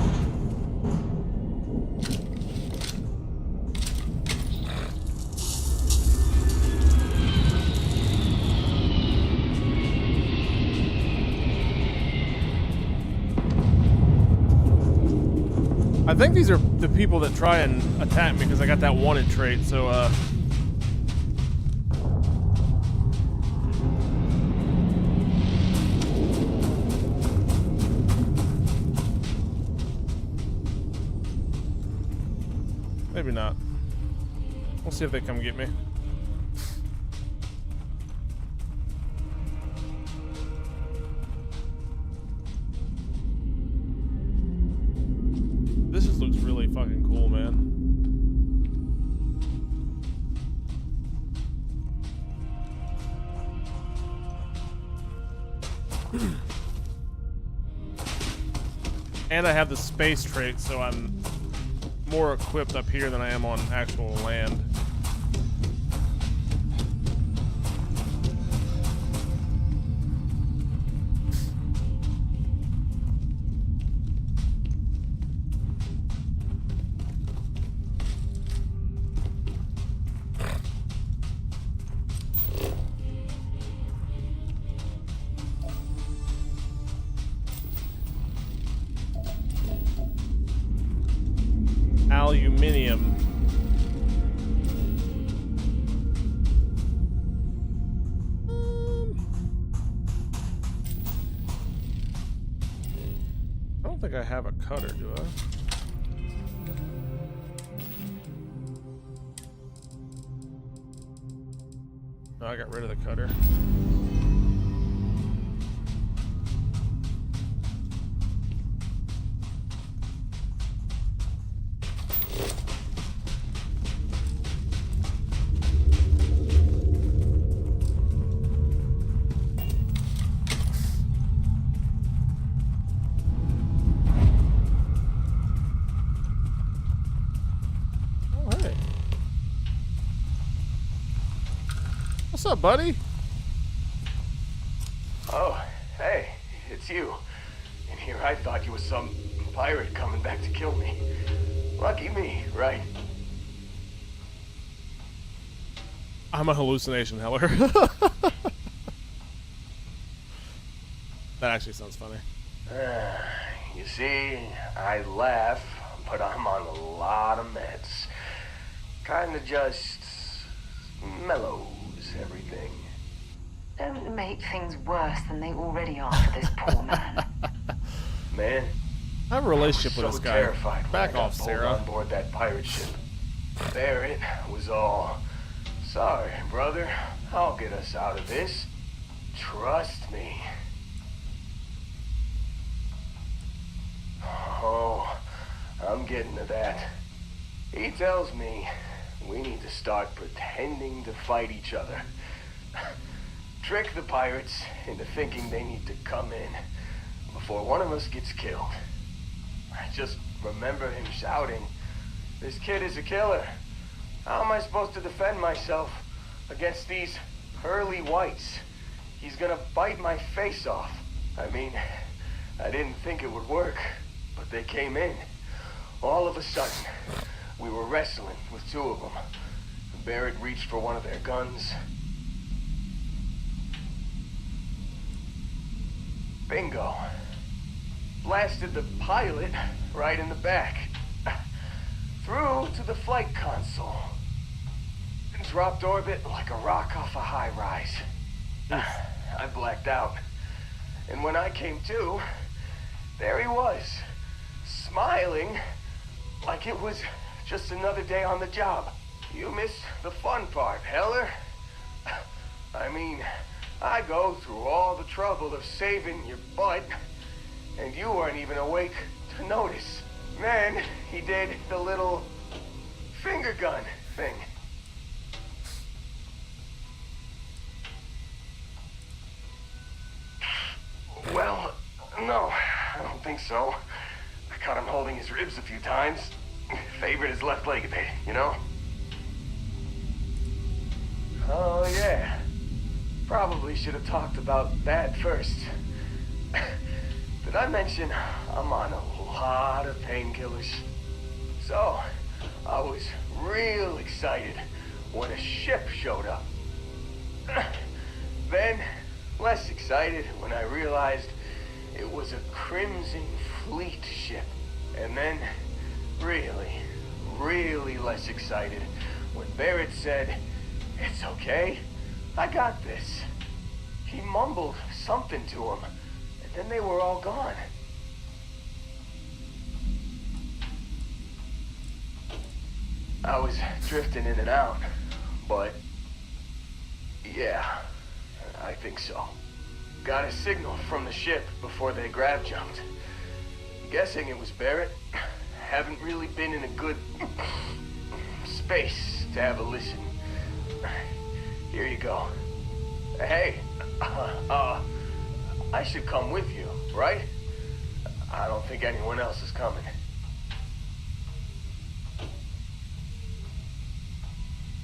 I think these are the people that try and attack me because I got that wanted trait, so maybe not. We'll see if they come get me. This just looks really fucking cool, man. And I have the space trait, so I'm more equipped up here than I am on actual land. Aluminium. I don't think I have a cutter, do I? No, I got rid of the cutter. What's up, buddy? Oh, hey, it's you. And here I thought you was some pirate coming back to kill me. Lucky me, right? I'm a hallucination, Heller. That actually sounds funny. You see, I laugh, but I'm on a lot of meds. Kinda just mellows everything. Don't make things worse than they already are for this poor man. Man, I have a relationship with so this guy. Terrified Back when I got off, pulled Sarah. on board that pirate ship. There it was all. Sorry, brother. I'll get us out of this. Trust me. Oh, I'm getting to that. He tells me we need to start pretending to fight each other. Trick the pirates into thinking they need to come in before one of us gets killed. I just remember him shouting, "This kid is a killer. How am I supposed to defend myself against these pearly whites? He's gonna bite my face off." I mean, I didn't think it would work, but they came in. All of a sudden, we were wrestling with two of them. Barrett reached for one of their guns. Bingo. Blasted the pilot right in the back. Through to the flight console. And dropped orbit like a rock off a high rise. I blacked out. And when I came to, there he was, smiling like it was just another day on the job. You missed the fun part, Heller. I mean, I go through all the trouble of saving your butt, and you weren't even awake to notice. Then he did the little finger gun thing. Well, no, I don't think so. I caught him holding his ribs a few times. Favored his left leg a bit, you know? Oh, yeah. Probably should have talked about that first. Did I mention I'm on a lot of painkillers? So, I was real excited when a ship showed up. Then, less excited when I realized it was a Crimson Fleet ship. And then, really less excited when Barrett said, "It's okay, I got this." He mumbled something to him, and then they were all gone. I was drifting in and out, but yeah, I think so. Got a signal from the ship before they grav jumped. Guessing it was Barrett. Haven't really been in a good space to have a listen. Here you go. Hey, I should come with you, right? I don't think anyone else is coming.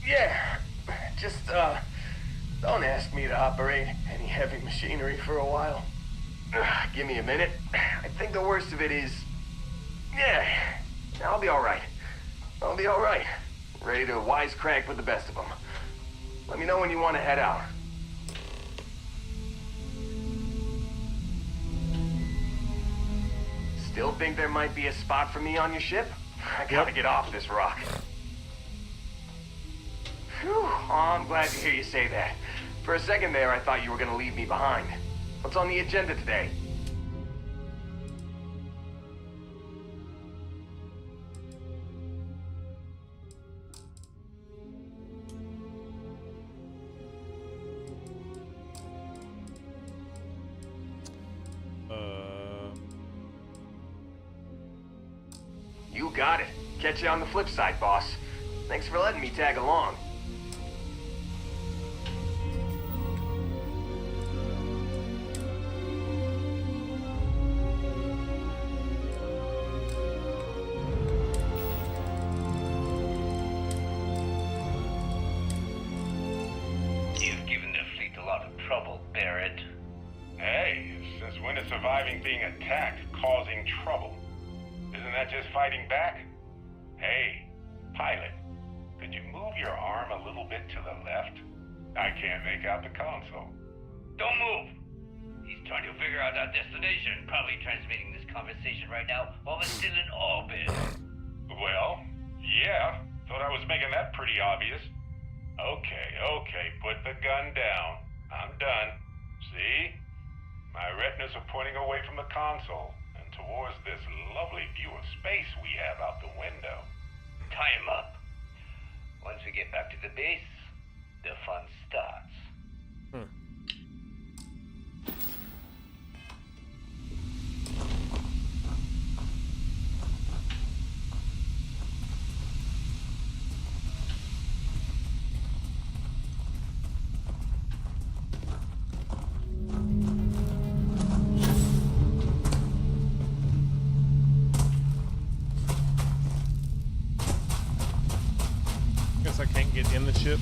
Yeah, just, don't ask me to operate any heavy machinery for a while. Give me a minute. I think the worst of it is... Yeah, I'll be alright. I'll be alright. Ready to wisecrack with the best of them. Let me know when you want to head out. Still think there might be a spot for me on your ship? I gotta get off this rock. Phew, oh, I'm glad to hear you say that. For a second there, I thought you were gonna leave me behind. What's on the agenda today? You got it. Catch you on the flip side, boss. Thanks for letting me tag along. You've given the fleet a lot of trouble, Barrett. Hey, since when is surviving being attacked causing trouble? Isn't that just fighting back? Hey, pilot, could you move your arm a little bit to the left? I can't make out the console. Don't move! He's trying to figure out our destination, probably transmitting this conversation right now while we're still in orbit. Well, yeah, thought I was making that pretty obvious. Okay, put the gun down. I'm done. See? My retinas are pointing away from the console and towards this lovely view of space we have out the window. Tie him up. Once we get back to the base, the fun starts. Guess I can't get in the ship.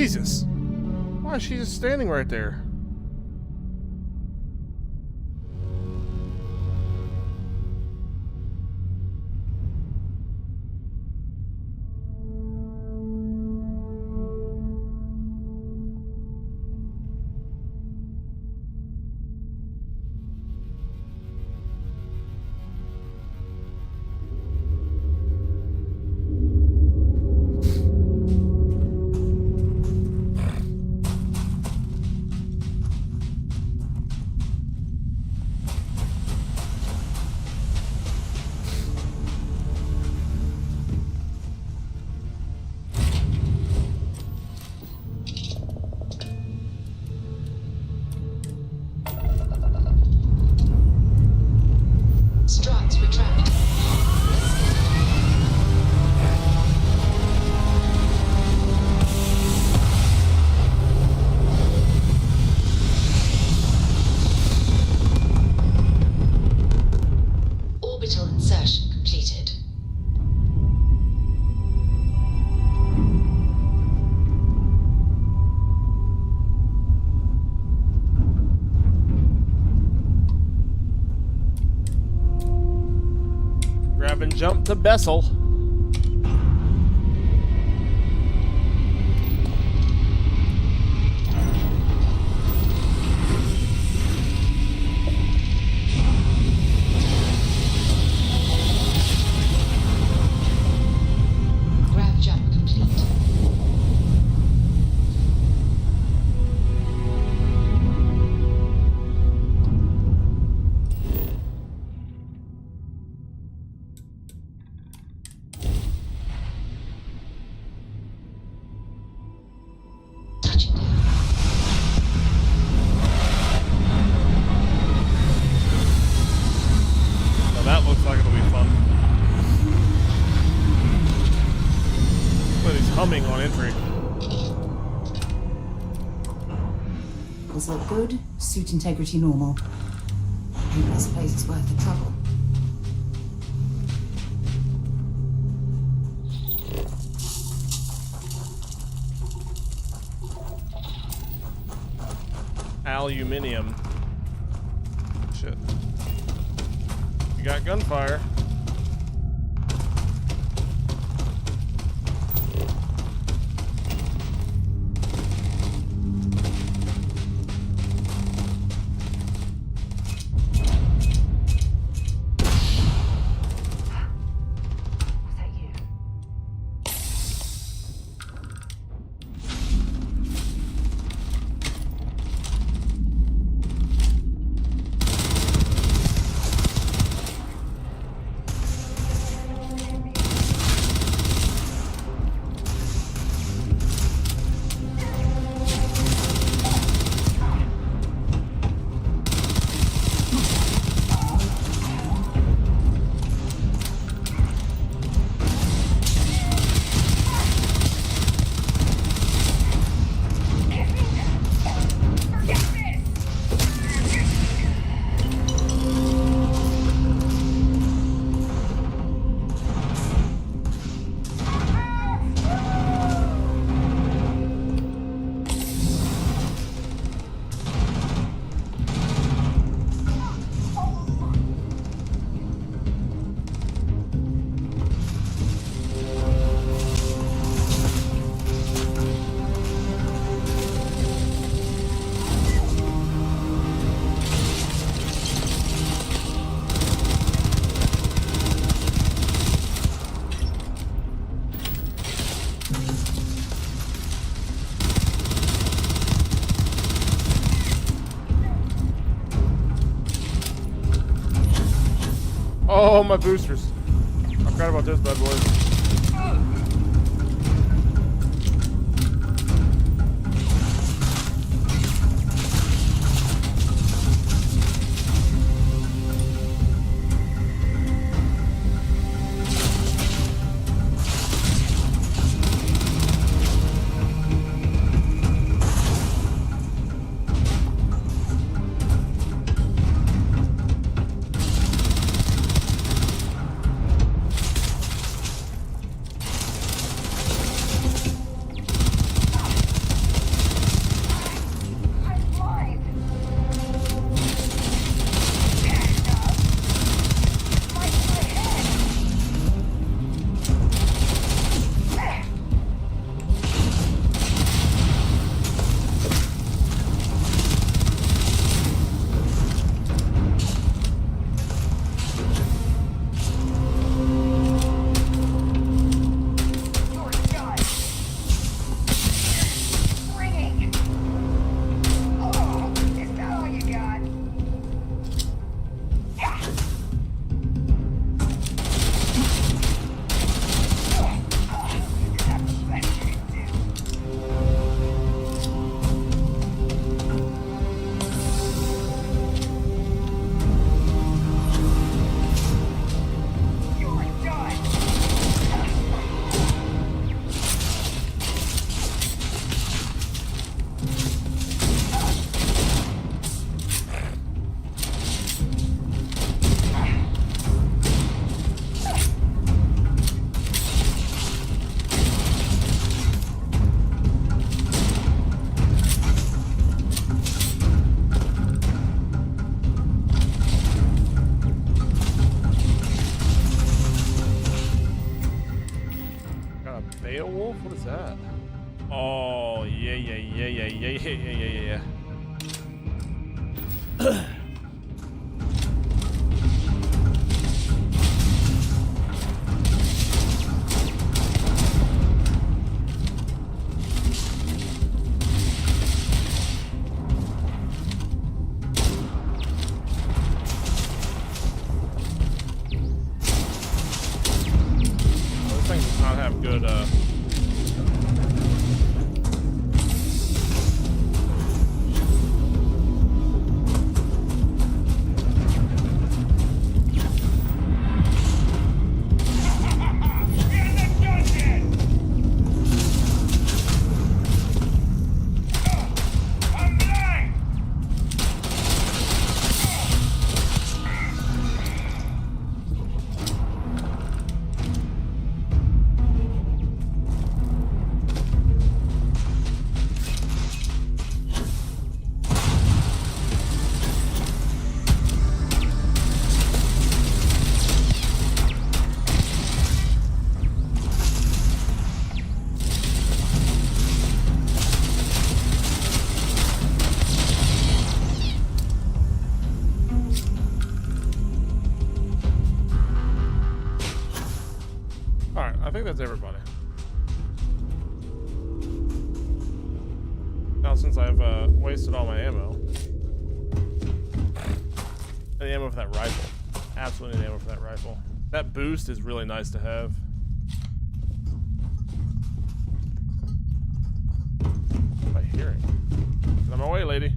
Jesus! Why is she just standing right there? Struts retract. Orbital insertion completed. Grab and jump to Bessel. Grav jump complete. Touching down. Now that looks like it'll be fun. But he's humming on entry. Vitals look good, suit integrity normal. Maybe this place is worth the trouble. Aluminium. Shit. You got gunfire. Was that you? Oh, my boosters. I forgot about those bad boys. Yeah. This thing does not have good, Alright, I think that's everybody. Now, since I've wasted all my ammo, I need ammo for that rifle. Absolutely need ammo for that rifle. That boost is really nice to have. What am I hearing? Get on my way, lady.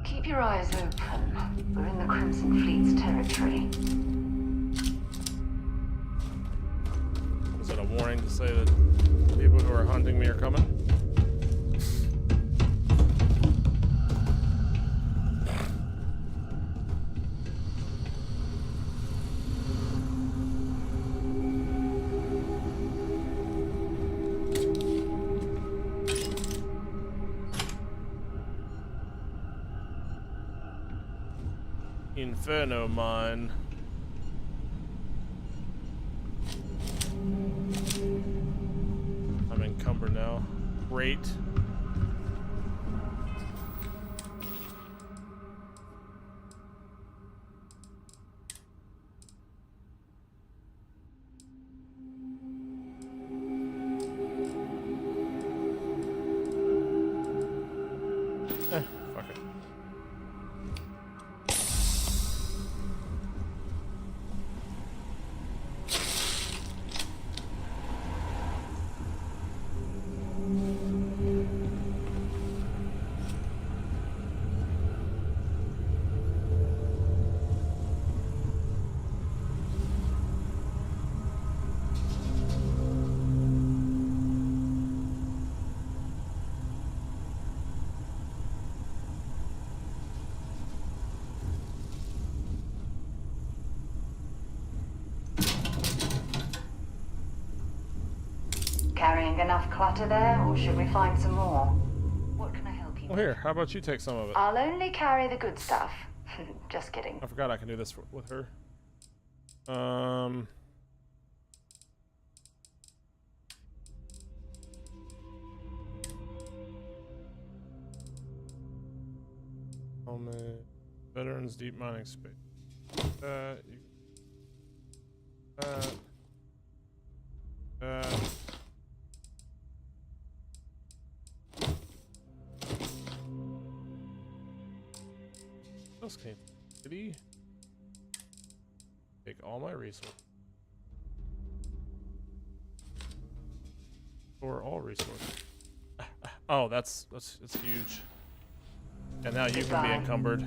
Keep your eyes open. We're in the Crimson Fleet's territory. Was it a warning to say that people who are hunting me are coming? Inferno mine. I'm encumbered now. Great. Fuck it. Carrying enough clutter there, or should we find some more? What can I help you Well, here, how about you take some of it? I'll only carry the good stuff. Just kidding. I forgot I can do this with her. Veterans deep mining space. Else came city. Take all my resources. Store all resources. Oh, that's huge. And now you can be encumbered.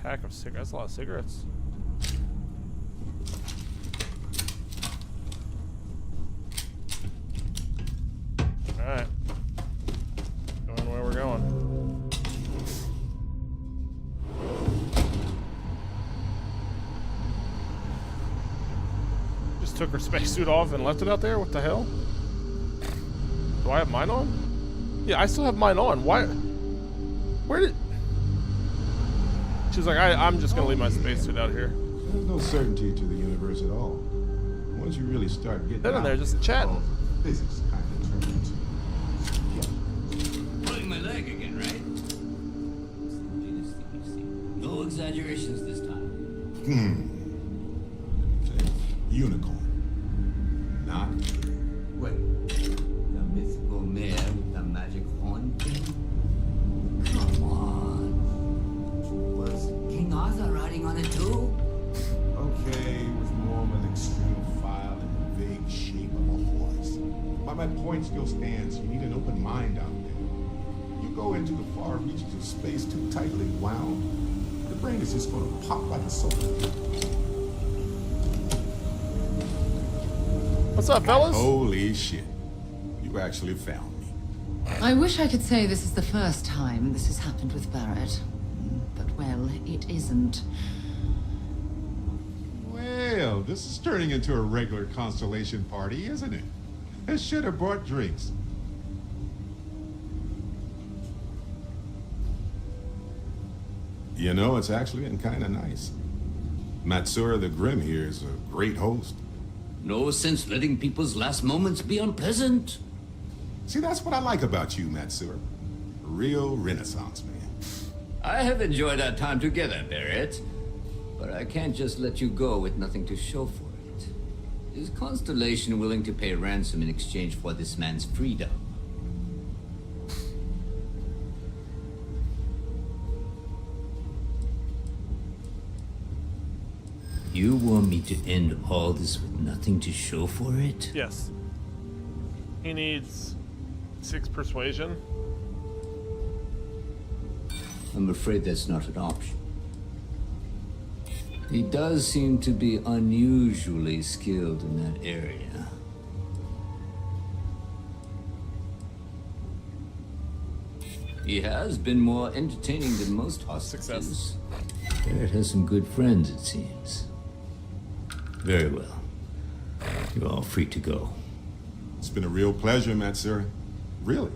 Pack of cigarettes. That's a lot of cigarettes. Alright. Going where we're going. Just took her spacesuit off and left it out there? What the hell? Do I have mine on? Yeah, I still have mine on. Why? Where did... She was like, I'm just gonna leave my spacesuit out here. There's no certainty to the universe at all. Once you really start getting They're in there just chatting. Physics kind of turns. Pulling my leg again, right? No exaggerations this time. Unicorn. Not. Wait. The mythical mare with the magic horn thing? Come on. Was King Arthur riding on it too? Okay, it was more of an extreme file in the vague shape of a horse. But my point still stands. You need an open mind out there. You go into the far reaches of space too tightly wound, the brain is just going to pop like a soda. What's up, fellas? Holy shit. You actually found me. I wish I could say this is the first time this has happened with Barrett. But, well, it isn't. Well, this is turning into a regular constellation party, isn't it? I should have brought drinks. You know, it's actually been kind of nice. Matsura the Grim here is a great host. No sense letting people's last moments be unpleasant. See, that's what I like about you, Matsura. A real Renaissance man. I have enjoyed our time together, Barrett. But I can't just let you go with nothing to show for it. Is Constellation willing to pay ransom in exchange for this man's freedom? You want me to end all this with nothing to show for it? Yes. He needs 6 persuasion. I'm afraid that's not an option. He does seem to be unusually skilled in that area. He has been more entertaining than most hostages. Barrett has some good friends, it seems. Very well. You're all free to go. It's been a real pleasure, Matsura. Really.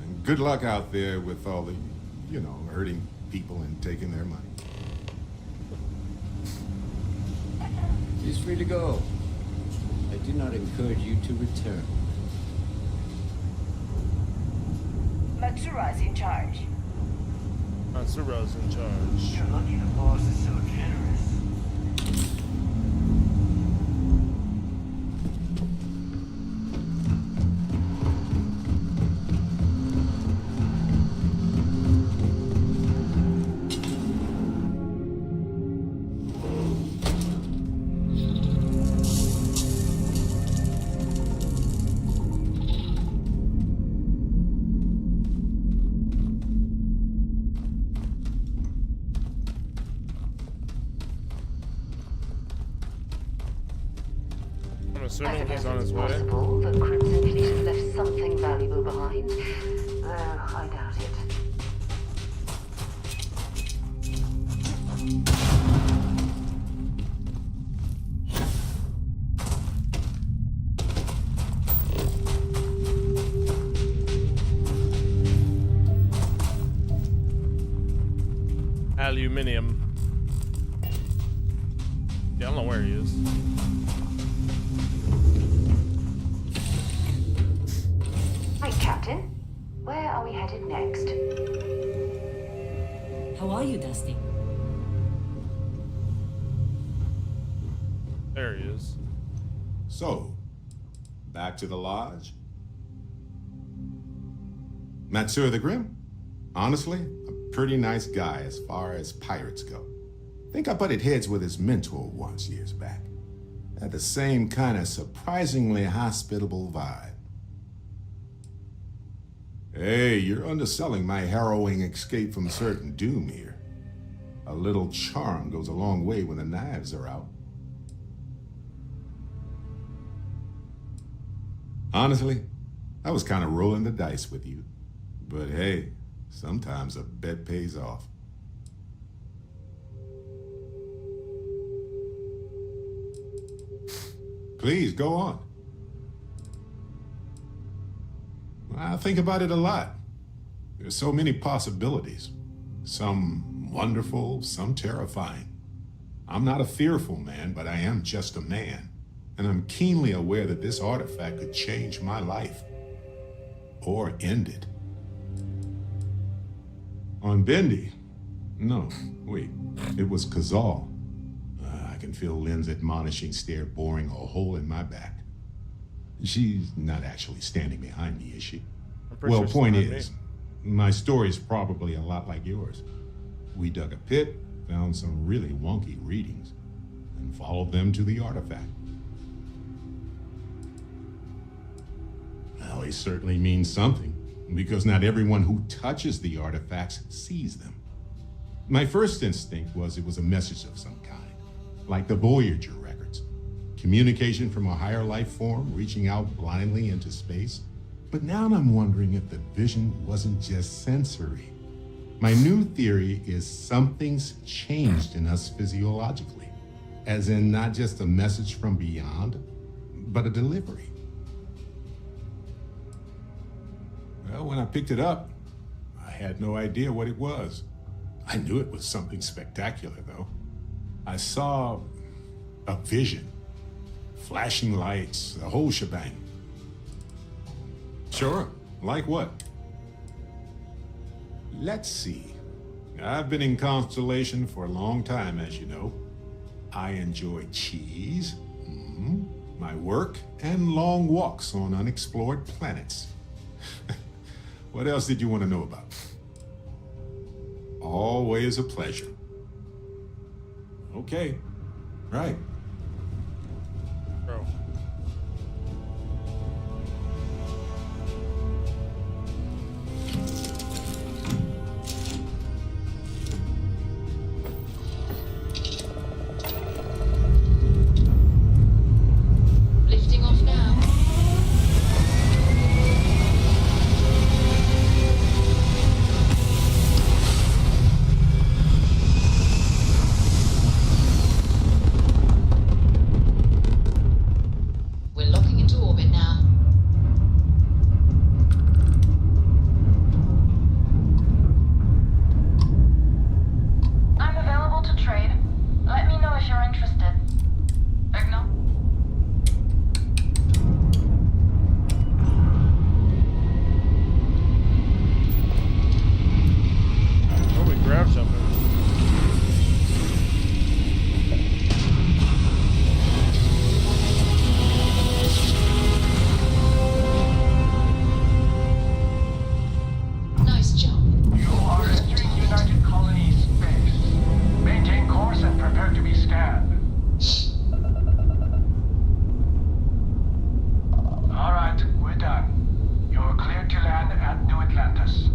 And good luck out there with all the, you know, hurting people and taking their money. He's free to go. I do not encourage you to return. Matsura's in charge. Matsura's in charge. You're lucky the boss is so generous. Assuming he's on his way. Possible that Crimson Fleet has left something valuable behind. Though I doubt it. Aluminium. Yeah, I don't know where he is. Right, Captain. Where are we headed next? How are you, Dusty? There he is. So, back to the lodge? Matsura the Grim? Honestly, a pretty nice guy as far as pirates go. Think I butted heads with his mentor once years back. Had the same kind of surprisingly hospitable vibe. Hey, you're underselling my harrowing escape from certain doom here. A little charm goes a long way when the knives are out. Honestly, I was kind of rolling the dice with you. But hey, sometimes a bet pays off. Please, go on. I think about it a lot. There's so many possibilities. Some wonderful, some terrifying. I'm not a fearful man, but I am just a man. And I'm keenly aware that this artifact could change my life. Or end it. On Bendy? No, wait. It was Kazal. I can feel Lynn's admonishing stare boring a hole in my back. She's not actually standing behind me, is she? Well, sure point it's not is, my story's probably a lot like yours. We dug a pit, found some really wonky readings, and followed them to the artifact. Well, it certainly means something, because not everyone who touches the artifacts sees them. My first instinct was it was a message of some kind, like the Voyager records. Communication from a higher life form reaching out blindly into space. But now I'm wondering if the vision wasn't just sensory. My new theory is something's changed in us physiologically, as in not just a message from beyond, but a delivery. Well, when I picked it up, I had no idea what it was. I knew it was something spectacular, though. I saw a vision, flashing lights, the whole shebang. Sure, like what? Let's see. I've been in Constellation for a long time, as you know. I enjoy cheese, my work, and long walks on unexplored planets. What else did you want to know about? Always a pleasure. Okay, right. Bro. Lifting off now. We're locking into orbit now. I'm available to trade. Let me know if you're interested. Igno? Oh, we grabbed something. Nice jump. You are entering United Colony space. Maintain course and prepare to be scanned. All right, we're done. You're cleared to land at New Atlantis.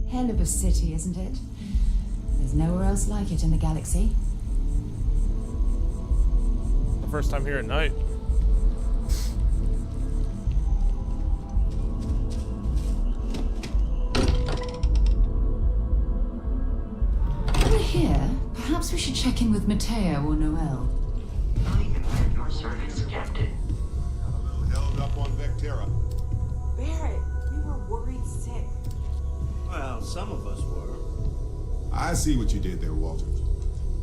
Hell of a city, isn't it? There's nowhere else like it in the galaxy. The first time here at night. While we're here, perhaps we should check in with Mateo or Noel. I am at your service, Captain. Got a little held up on Vectera. Barrett, we were worried sick. Well, some of us were. I see what you did there, Walter.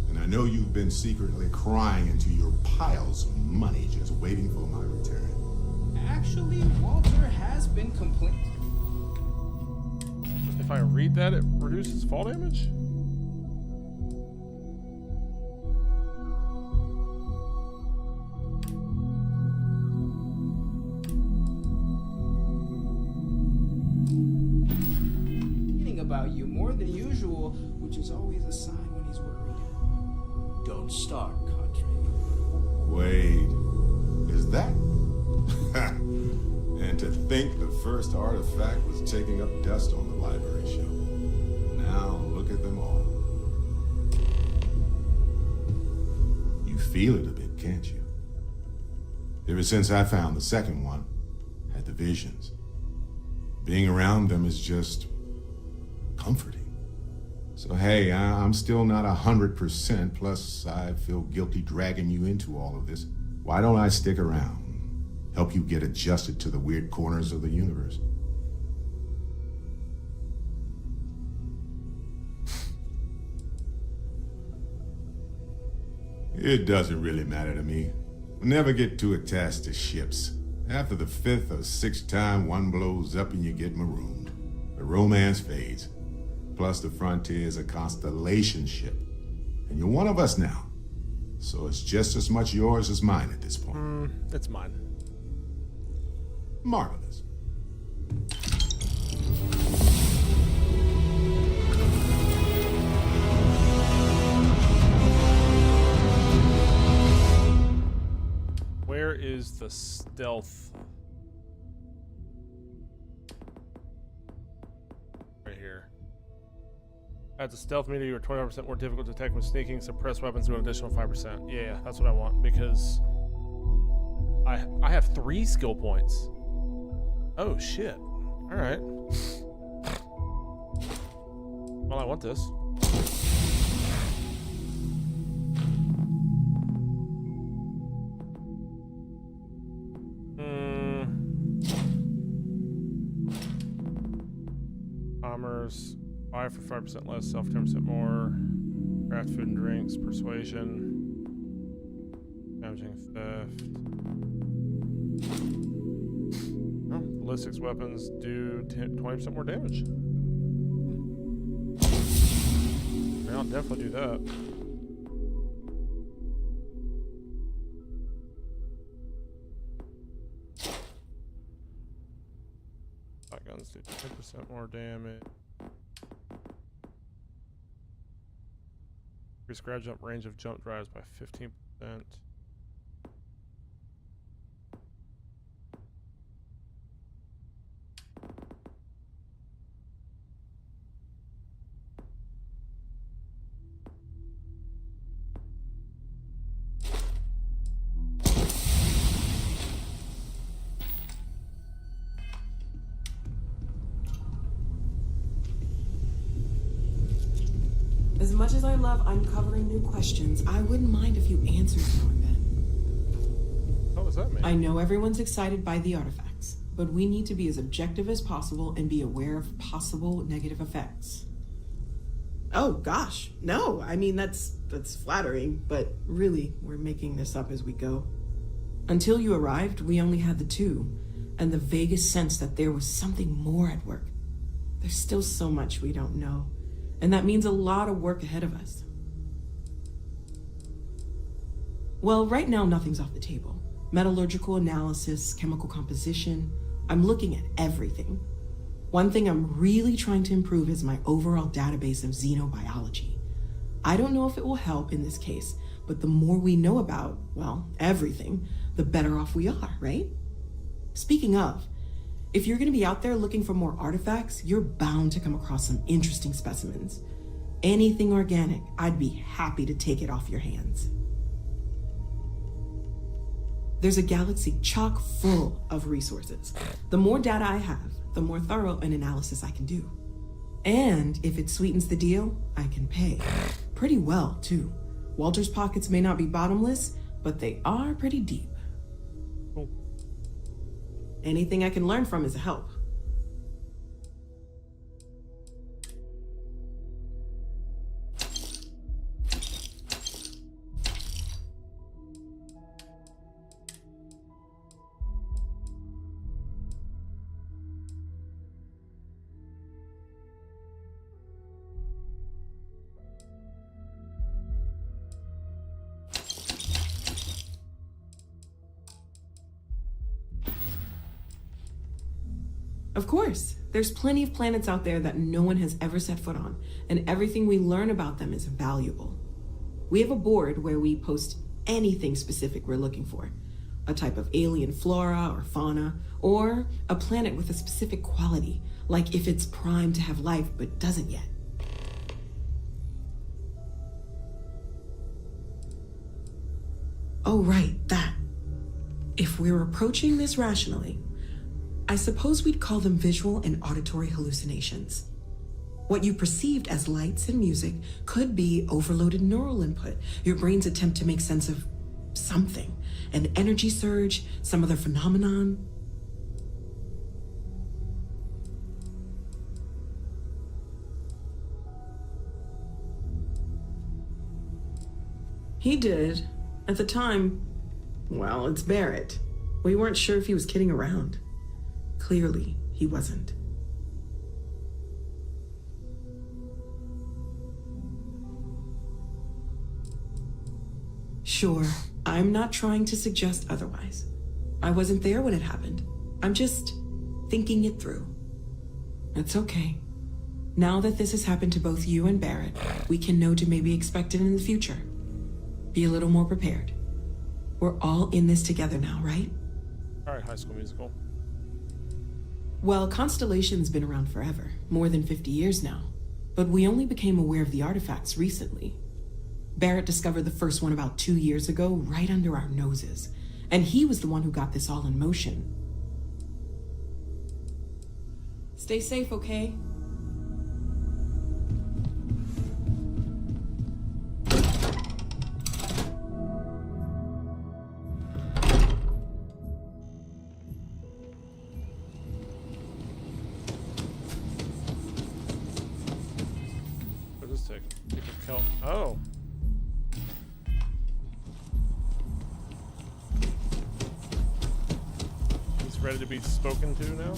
And I know you've been secretly crying into your piles of money just waiting for my return. Actually, Walter has been complaining. If I read that, it reduces fall damage? about you more than usual, which is always a sign when he's worried. Don't start, Country. Wait, is that? And to think the first artifact was taking up dust on the library shelf. Now look at them all. You feel it a bit, can't you? Ever since I found the second one, had the visions. Being around them is just comforting. So hey, I'm still not 100%, plus I feel guilty dragging you into all of this. Why don't I stick around? Help you get adjusted to the weird corners of the universe. It doesn't really matter to me. Never get too attached to ships. After the 5th or 6th time one blows up and you get marooned, the romance fades. Plus the Frontier is a constellation ship. And you're one of us now. So it's just as much yours as mine at this point. It's mine. Marvelous. Where is the stealth? Right here. Adds a stealth meter, you are 25% more difficult to detect when sneaking. Suppress weapons to an additional 5%. Yeah, that's what I want because I have 3 skill points. Oh shit. Alright. Well, I want this. Commerce. Buy for 5% less, self 10% more. Craft food and drinks. Persuasion. Damaging theft. Oh, ballistics weapons do 20% more damage. Yeah, I'll definitely do that. Shotguns do 10% more damage. Increase grab jump range of jump drives by 15%. As much as I love uncovering new questions, I wouldn't mind a few answers now and then. What does that mean? I know everyone's excited by the artifacts, but we need to be as objective as possible and be aware of possible negative effects. Oh gosh, no, I mean that's flattering, but really, we're making this up as we go. Until you arrived, we only had the 2, and the vaguest sense that there was something more at work. There's still so much we don't know. And that means a lot of work ahead of us. Well, right now, nothing's off the table. Metallurgical analysis, chemical composition. I'm looking at everything. One thing I'm really trying to improve is my overall database of xenobiology. I don't know if it will help in this case, but the more we know about, well, everything, the better off we are, right? Speaking of, if you're going to be out there looking for more artifacts, you're bound to come across some interesting specimens. Anything organic, I'd be happy to take it off your hands. There's a galaxy chock full of resources. The more data I have, the more thorough an analysis I can do. And if it sweetens the deal, I can pay. Pretty well, too. Walter's pockets may not be bottomless, but they are pretty deep. Anything I can learn from is a help. Of course. There's plenty of planets out there that no one has ever set foot on, and everything we learn about them is valuable. We have a board where we post anything specific we're looking for. A type of alien flora or fauna, or a planet with a specific quality, like if it's primed to have life but doesn't yet. Oh, right, that. If we're approaching this rationally, I suppose we'd call them visual and auditory hallucinations. What you perceived as lights and music could be overloaded neural input, your brain's attempt to make sense of something, an energy surge, some other phenomenon. He did. At the time, well, it's Barrett. We weren't sure if he was kidding around. Clearly, he wasn't. Sure, I'm not trying to suggest otherwise. I wasn't there when it happened. I'm just thinking it through. It's okay. Now that this has happened to both you and Barrett, we can know to maybe expect it in the future. Be a little more prepared. We're all in this together now, right? All right, High School Musical. Well, Constellation's been around forever, more than 50 years now. But we only became aware of the artifacts recently. Barrett discovered the first one about 2 years ago, right under our noses. And he was the one who got this all in motion. Stay safe, okay? What does this take? Pick up kelp. Oh. He's ready to be spoken to now?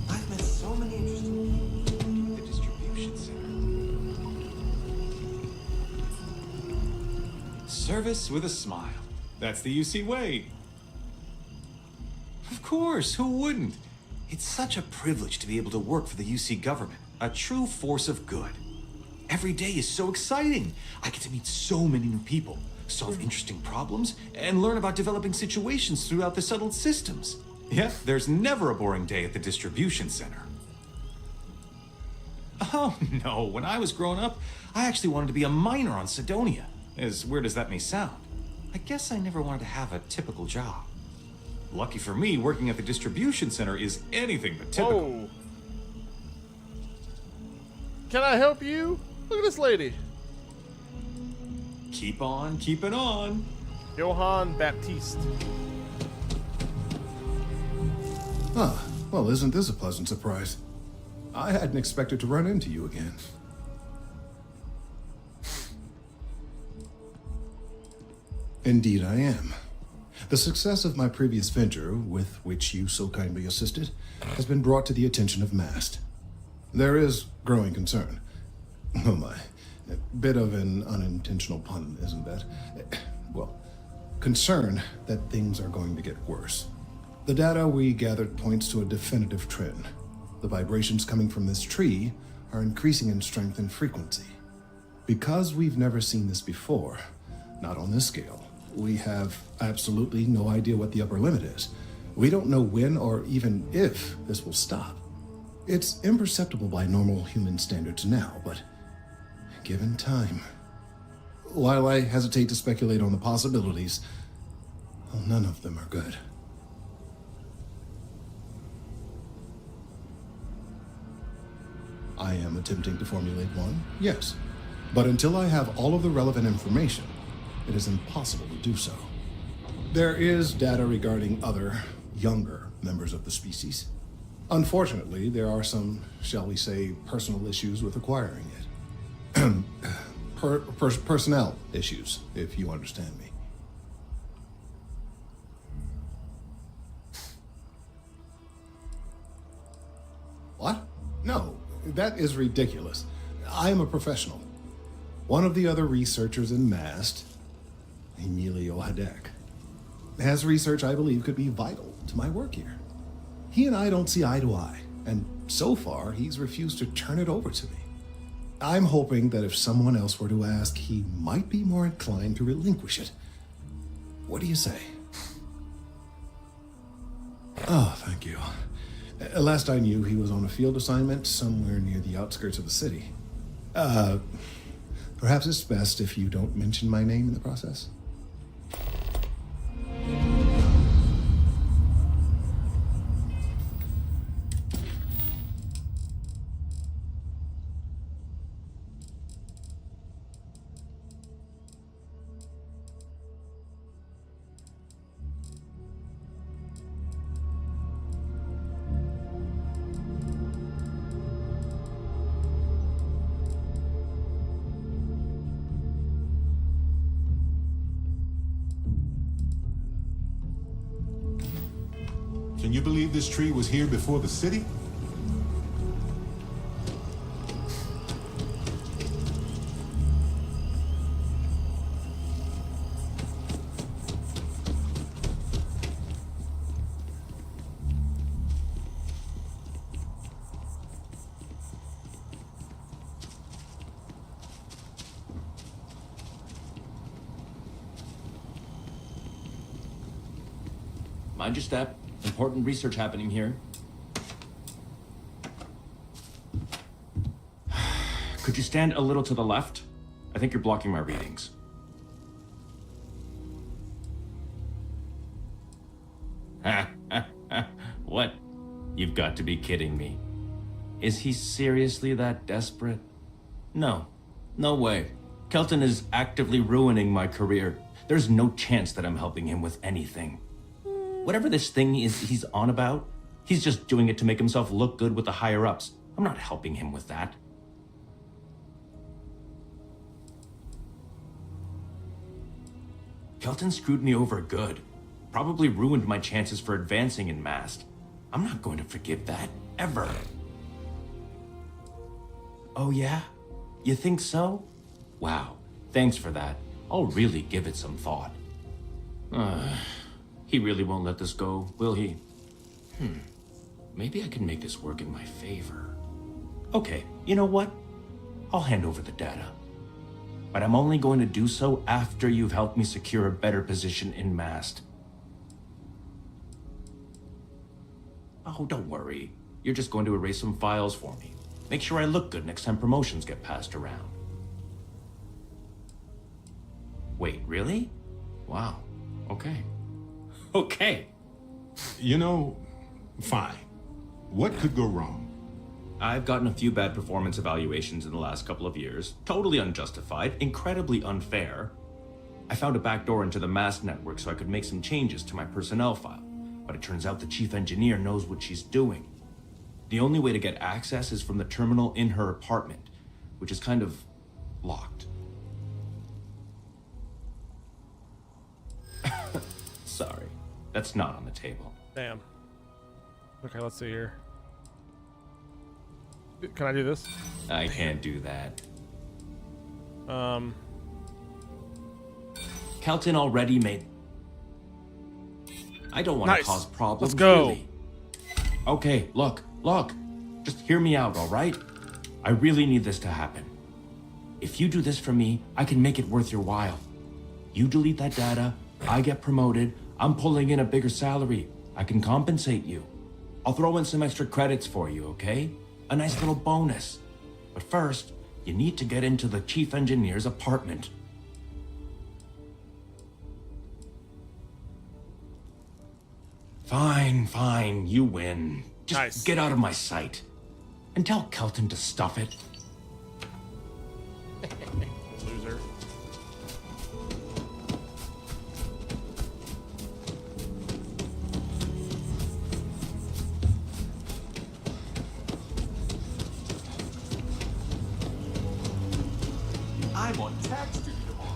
I've met so many interesting people at the distribution center. Service with a smile. That's the UC way. Of course, who wouldn't? It's such a privilege to be able to work for the UC government, a true force of good. Every day is so exciting. I get to meet so many new people, solve interesting problems, and learn about developing situations throughout the settled systems. Yeah, there's never a boring day at the distribution center. Oh no, when I was growing up, I actually wanted to be a miner on Sidonia. As weird as that may sound. I guess I never wanted to have a typical job. Lucky for me, working at the distribution center is anything but typical. Whoa. Can I help you? Look at this lady. Keep on keeping on. Johann Baptiste. Ah, well, isn't this a pleasant surprise? I hadn't expected to run into you again. Indeed I am. The success of my previous venture, with which you so kindly assisted, has been brought to the attention of MAST. There is growing concern. Oh my, a bit of an unintentional pun, isn't that? Well, concern that things are going to get worse. The data we gathered points to a definitive trend. The vibrations coming from this tree are increasing in strength and frequency. Because we've never seen this before, not on this scale, we have absolutely no idea what the upper limit is. We don't know when or even if this will stop. It's imperceptible by normal human standards now, but given time. While I hesitate to speculate on the possibilities, well, none of them are good. I am attempting to formulate one, yes. But until I have all of the relevant information, it is impossible to do so. There is data regarding other, younger members of the species. Unfortunately, there are some, shall we say, personal issues with acquiring it. Personnel issues, if you understand me. What? No, that is ridiculous. I am a professional. One of the other researchers in MAST. Emilio Hadek, has research I believe could be vital to my work here. He and I don't see eye to eye, and so far he's refused to turn it over to me. I'm hoping that if someone else were to ask, he might be more inclined to relinquish it. What do you say? Oh, thank you. Last I knew, he was on a field assignment somewhere near the outskirts of the city. Perhaps it's best if you don't mention my name in the process. Can you believe this tree was here before the city? Mind your step. Important research happening here. Could you stand a little to the left? I think you're blocking my readings. What? You've got to be kidding me. Is he seriously that desperate? No. No way. Kelton is actively ruining my career. There's no chance that I'm helping him with anything. Whatever this thing is he's on about, he's just doing it to make himself look good with the higher-ups. I'm not helping him with that. Kelton screwed me over good. Probably ruined my chances for advancing in Mast. I'm not going to forgive that, ever. Oh yeah? You think so? Wow, thanks for that. I'll really give it some thought. He really won't let this go, will he? Maybe I can make this work in my favor. Okay, you know what? I'll hand over the data. But I'm only going to do so after you've helped me secure a better position in Mast. Oh, don't worry. You're just going to erase some files for me. Make sure I look good next time promotions get passed around. Wait, really? Wow. Okay. Okay. You know, fine. What could go wrong? I've gotten a few bad performance evaluations in the last couple of years. Totally unjustified, incredibly unfair. I found a backdoor into the Mast network so I could make some changes to my personnel file. But it turns out the chief engineer knows what she's doing. The only way to get access is from the terminal in her apartment, which is kind of locked. Sorry. That's not on the table. Damn. Okay, let's see here. Can I do this? I can't do that. Kelton already made... I don't want to cause problems. Let's go. Really. Okay, look. Just hear me out, all right? I really need this to happen. If you do this for me, I can make it worth your while. You delete that data, I get promoted, I'm pulling in a bigger salary. I can compensate you. I'll throw in some extra credits for you, okay? A nice little bonus. But first, you need to get into the chief engineer's apartment. Fine, you win. Just get out of my sight. And tell Kelton to stuff it. Loser. I'm on tax duty tomorrow.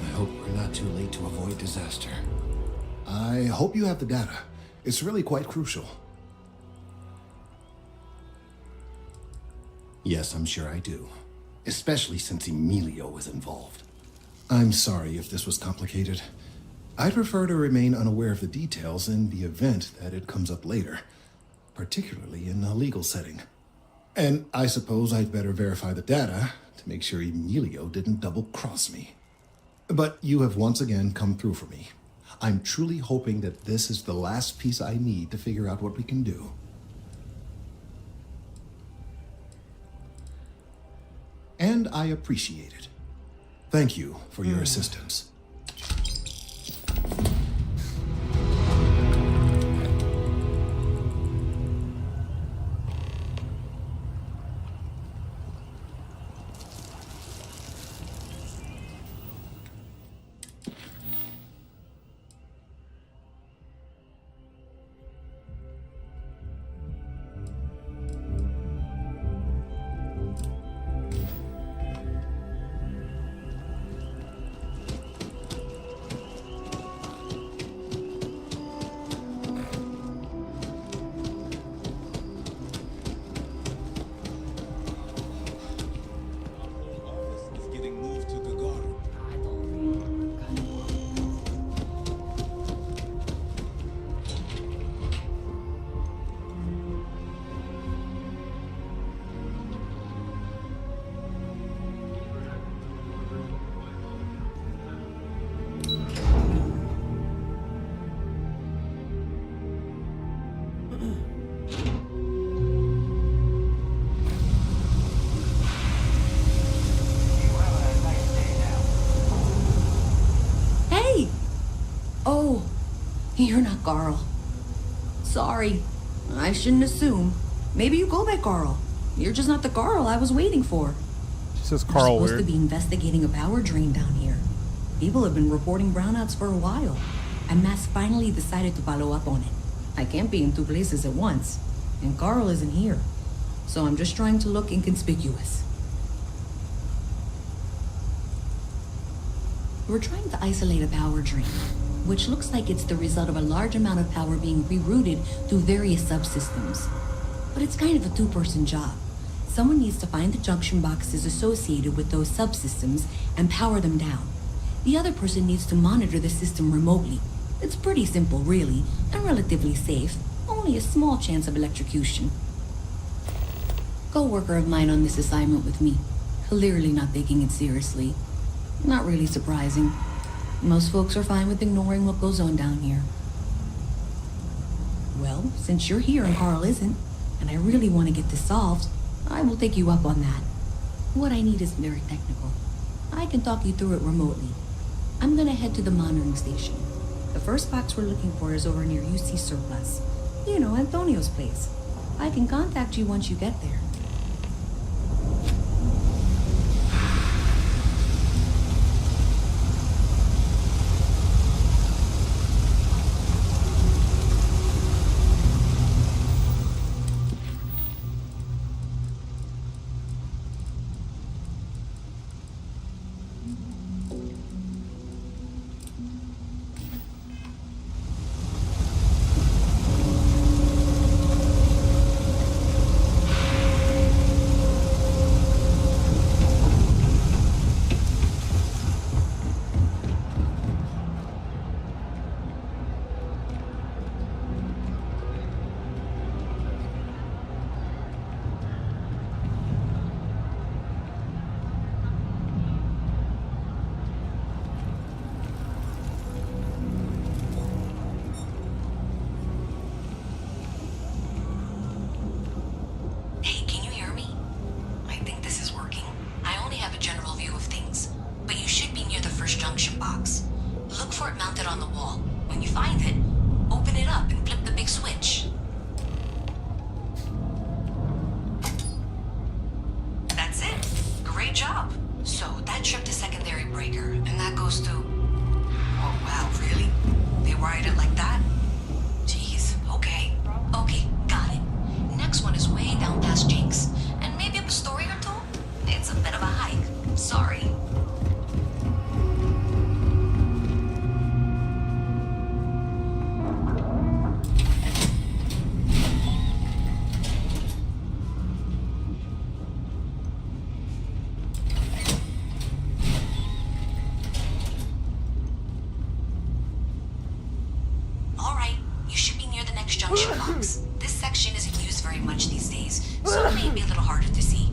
I hope we're not too late to avoid disaster. I hope you have the data. It's really quite crucial. Yes, I'm sure I do. especially since Emilio was involved. I'm sorry if this was complicated. I'd prefer to remain unaware of the details in the event that it comes up later, particularly in a legal setting. And I suppose I'd better verify the data to make sure Emilio didn't double-cross me. But you have once again come through for me. I'm truly hoping that this is the last piece I need to figure out what we can do. And I appreciate it. Thank you for your assistance. Oh, you're not Carl. Sorry. I shouldn't assume. Maybe you go by Carl. You're just not the Carl I was waiting for. She says We're Carl supposed weird. to be investigating a power drain down here. People have been reporting brownouts for a while, and Mass finally decided to follow up on it. I can't be in two places at once, and Carl isn't here. So I'm just trying to look inconspicuous. We're trying to isolate a power drain, which looks like it's the result of a large amount of power being rerouted through various subsystems. But it's kind of a two-person job. Someone needs to find the junction boxes associated with those subsystems and power them down. The other person needs to monitor the system remotely. It's pretty simple, really, and relatively safe. Only a small chance of electrocution. Co-worker of mine on this assignment with me. Clearly not taking it seriously. Not really surprising. Most folks are fine with ignoring what goes on down here. Well, since you're here and Carl isn't, and I really want to get this solved, I will take you up on that. What I need is very technical. I can talk you through it remotely. I'm gonna head to the monitoring station. The first box we're looking for is over near UC Surplus. You know, Antonio's place. I can contact you once you get there. junction box. This section isn't used very much these days, so it may be a little harder to see.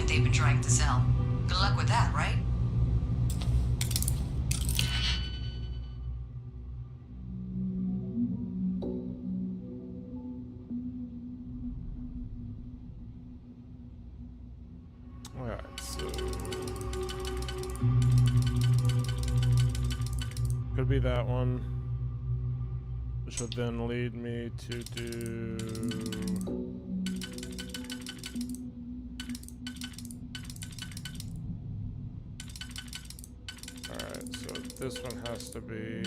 They've been trying to sell. Good luck with that, right? Alright, so could be that one. Which would then lead me to do this one has to be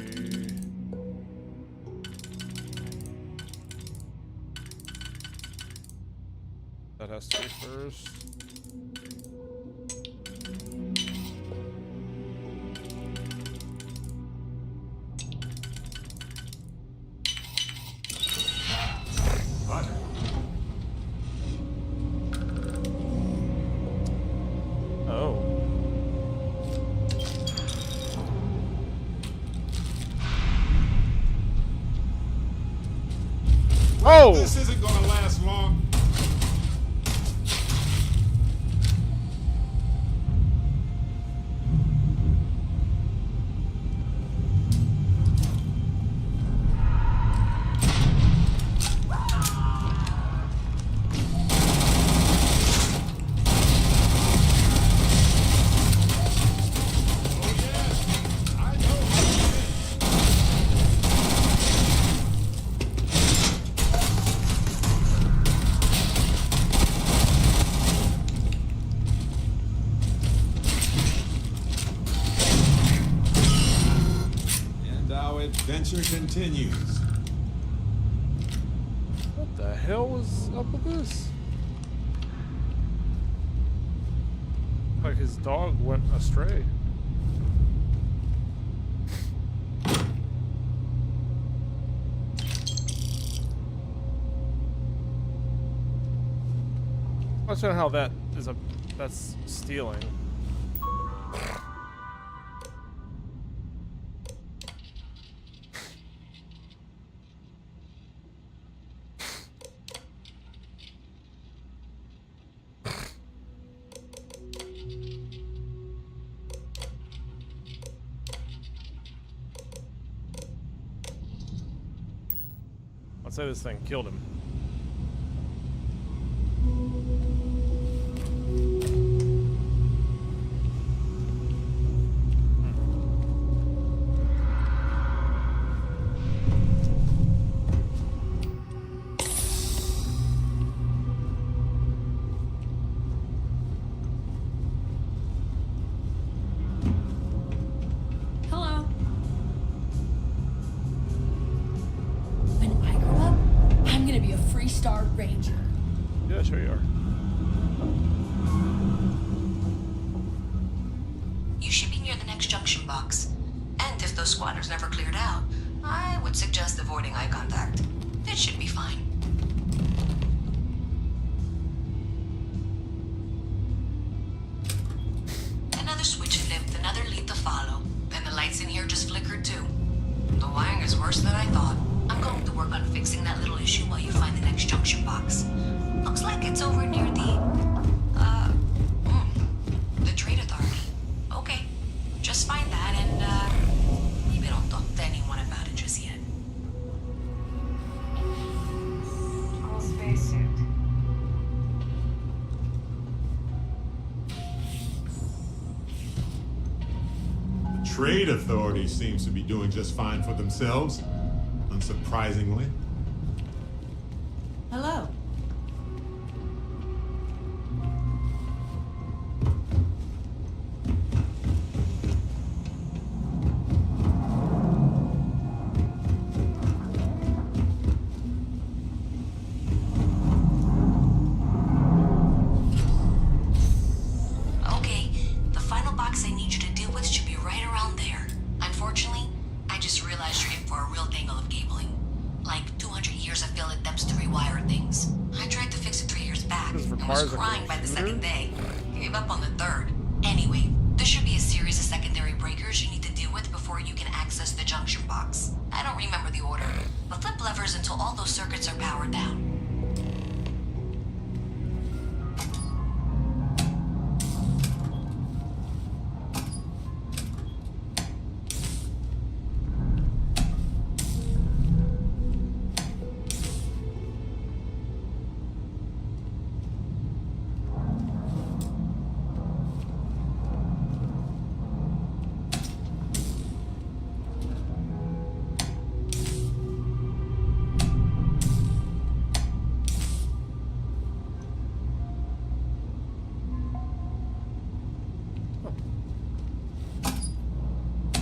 that has to be first. Oh! This isn't gonna last long. Adventure continues. What the hell was up with this? Like his dog went astray. I don't know how that is that's stealing. Let's say this thing killed him. stranger. Yeah, sure you are. You should be near the next junction box. And if those squatters never cleared out, I would suggest avoiding eye contact. It should be fine. Another switch flipped, another lead to follow. And the lights in here just flickered too. The wiring is worse than I thought. I'm going to work on fixing that little issue while you find the next junction box. Looks like it's over near the Trade Authority. Okay, just find that and, maybe don't talk to anyone about it just yet. Cool spacesuit. The Trade Authority seems to be doing just fine for themselves, unsurprisingly. Hello. Okay, the final box I need you to deal with should be right around there. Unfortunately, I just realized you're in for a real tangle of cabling. Like 200 years of failed attempts to rewire things. I tried to fix it 3 years back. This is for I cars was that crying go by the through? second day. Gave up on the third. Anyway, there should be a series of secondary breakers you need to deal with before you can access the junction box. I don't remember the order, but flip levers until all those circuits are powered down.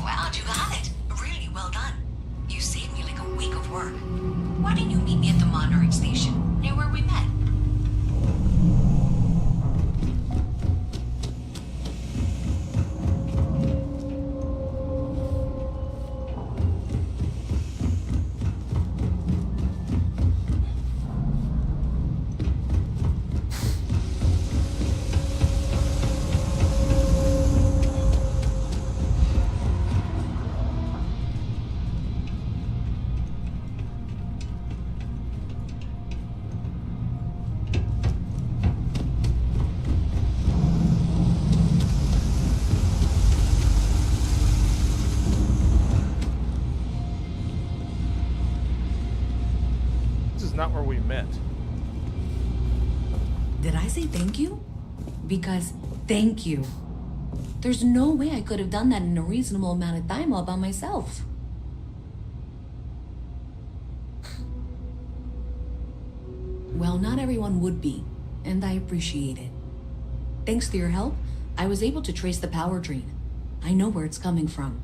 Wow, you got it. Really well done. You saved me like a week of work. Why didn't you meet me at the monitoring station, near where we met? This is not where we met. Did I say thank you? Because thank you. There's no way I could have done that in a reasonable amount of time all by myself. Well, not everyone would be, and I appreciate it. Thanks to your help, I was able to trace the power drain. I know where it's coming from.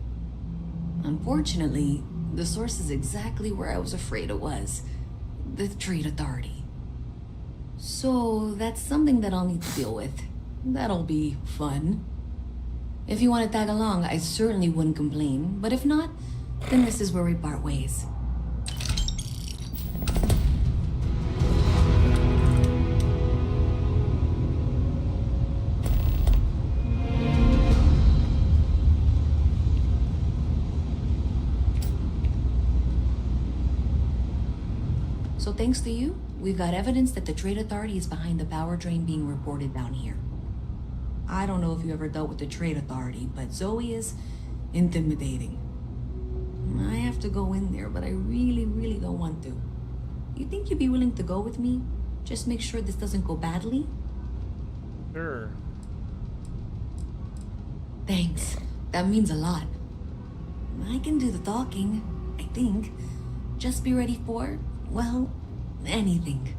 Unfortunately, the source is exactly where I was afraid it was. The Trade Authority. So that's something that I'll need to deal with. That'll be fun. If you want to tag along, I certainly wouldn't complain, but if not, then this is where we part ways. So thanks to you, we've got evidence that the Trade Authority is behind the power drain being reported down here. I don't know if you ever dealt with the Trade Authority, but Zoe is intimidating. I have to go in there, but I really don't want to. You think you'd be willing to go with me? Just make sure this doesn't go badly? Sure. Thanks. That means a lot. I can do the talking, I think. Just be ready for, well, anything.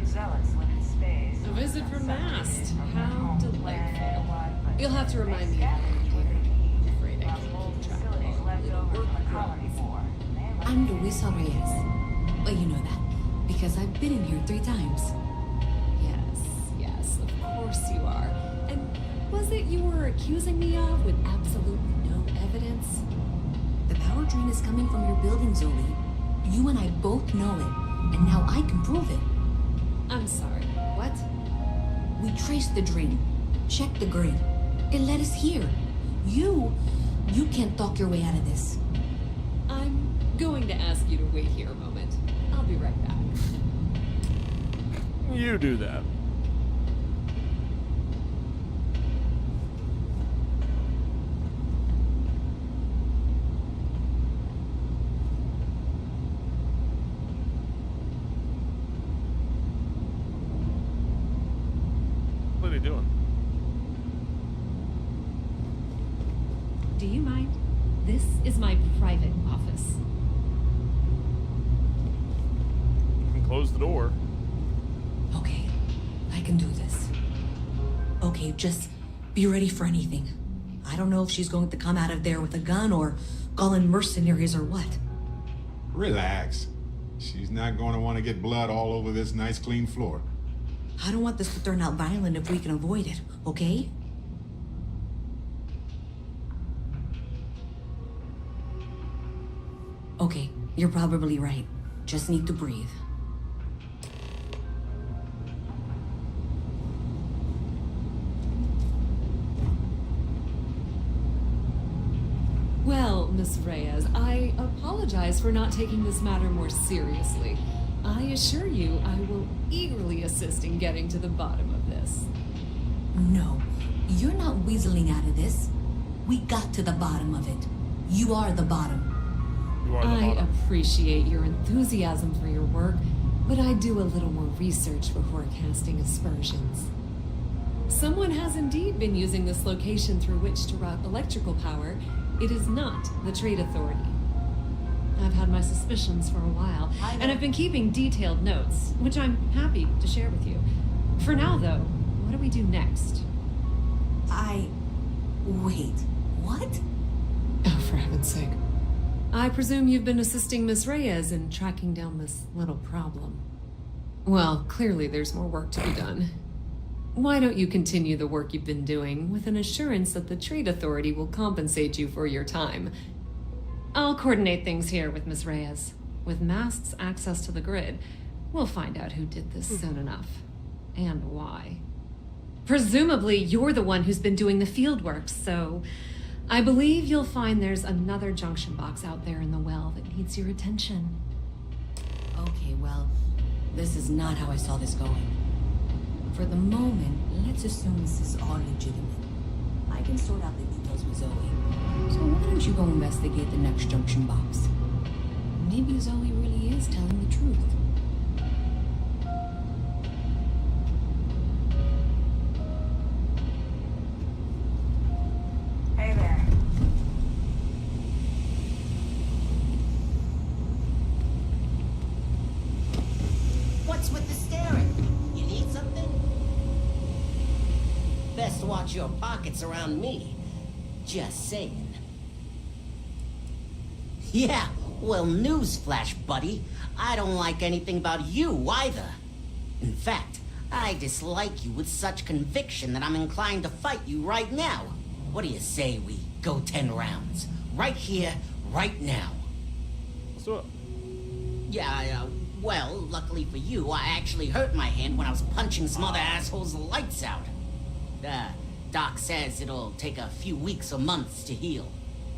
A visit from Mast. How delightful. You'll have to remind me of that, dear. I'm afraid I can't keep track of all the little work grubs. I'm Luisa Reyes. Well, you know that, because I've been in here 3 times. Yes, of course you are. And was it you were accusing me of with absolutely no evidence? The power drain is coming from your building, Zoe. You and I both know it, and now I can prove it. I'm sorry, what? We traced the drain, checked the grid. It led us here. You can't talk your way out of this. I'm going to ask you to wait here a moment. I'll be right back. You do that. What are they doing? Do you mind? This is my private office. You can close the door. Okay, I can do this. Okay, just be ready for anything. I don't know if she's going to come out of there with a gun or call in mercenaries or what. Relax. She's not going to want to get blood all over this nice clean floor. I don't want this to turn out violent if we can avoid it, okay? Okay, you're probably right. Just need to breathe. Well, Miss Reyes, I apologize for not taking this matter more seriously. I assure you I will eagerly assist in getting to the bottom of this. No, you're not weaseling out of this. We got to the bottom of it. You are the bottom. I appreciate your enthusiasm for your work, but I do a little more research before casting aspersions. Someone has indeed been using this location through which to route electrical power. It is not the Trade Authority. I've had my suspicions for a while, and I've been keeping detailed notes, which I'm happy to share with you. For now, though, what do we do next? Wait, what? Oh, for heaven's sake. I presume you've been assisting Miss Reyes in tracking down this little problem. Well, clearly there's more work to be done. Why don't you continue the work you've been doing with an assurance that the Trade Authority will compensate you for your time? I'll coordinate things here with Miss Reyes. With Mast's access to the grid, we'll find out who did this soon enough. And why. Presumably, you're the one who's been doing the field work, so I believe you'll find there's another junction box out there in the well that needs your attention. Okay, well, this is not how I saw this going. For the moment, let's assume this is all legitimate. I can sort out the details with Zoe. So why don't you go investigate the next junction box? Maybe Zoe really is telling the truth. Hey there. What's with the staring? You need something? Best watch your pockets around me. Just saying. Yeah, well, newsflash, buddy. I don't like anything about you either. In fact, I dislike you with such conviction that I'm inclined to fight you right now. What do you say we go 10 rounds? Right here, right now. Let's do it. Yeah, well, luckily for you, I actually hurt my hand when I was punching some other assholes' lights out. Doc says it'll take a few weeks or months to heal.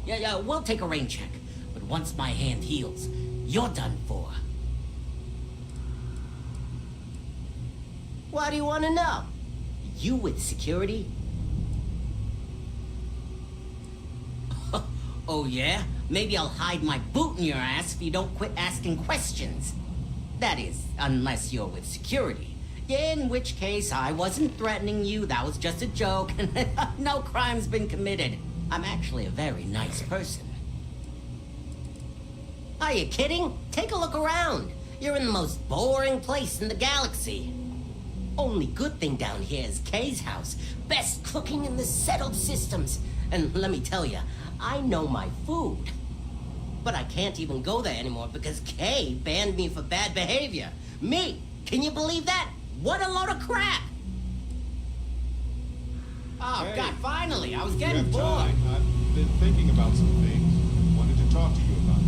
Yeah, we'll take a rain check. But once my hand heals, you're done for. What do you want to know? You with security? Oh yeah? Maybe I'll hide my boot in your ass if you don't quit asking questions. That is, unless you're with security. In which case, I wasn't threatening you, that was just a joke, and no crime's been committed. I'm actually a very nice person. Are you kidding? Take a look around. You're in the most boring place in the galaxy. Only good thing down here is Kay's house. Best cooking in the settled systems. And let me tell you, I know my food. But I can't even go there anymore because Kay banned me for bad behavior. Me! Can you believe that? What a load of crap! Oh, Hey, God, finally! I was you getting have bored. time. I've been thinking about some things. Wanted to talk to you about it.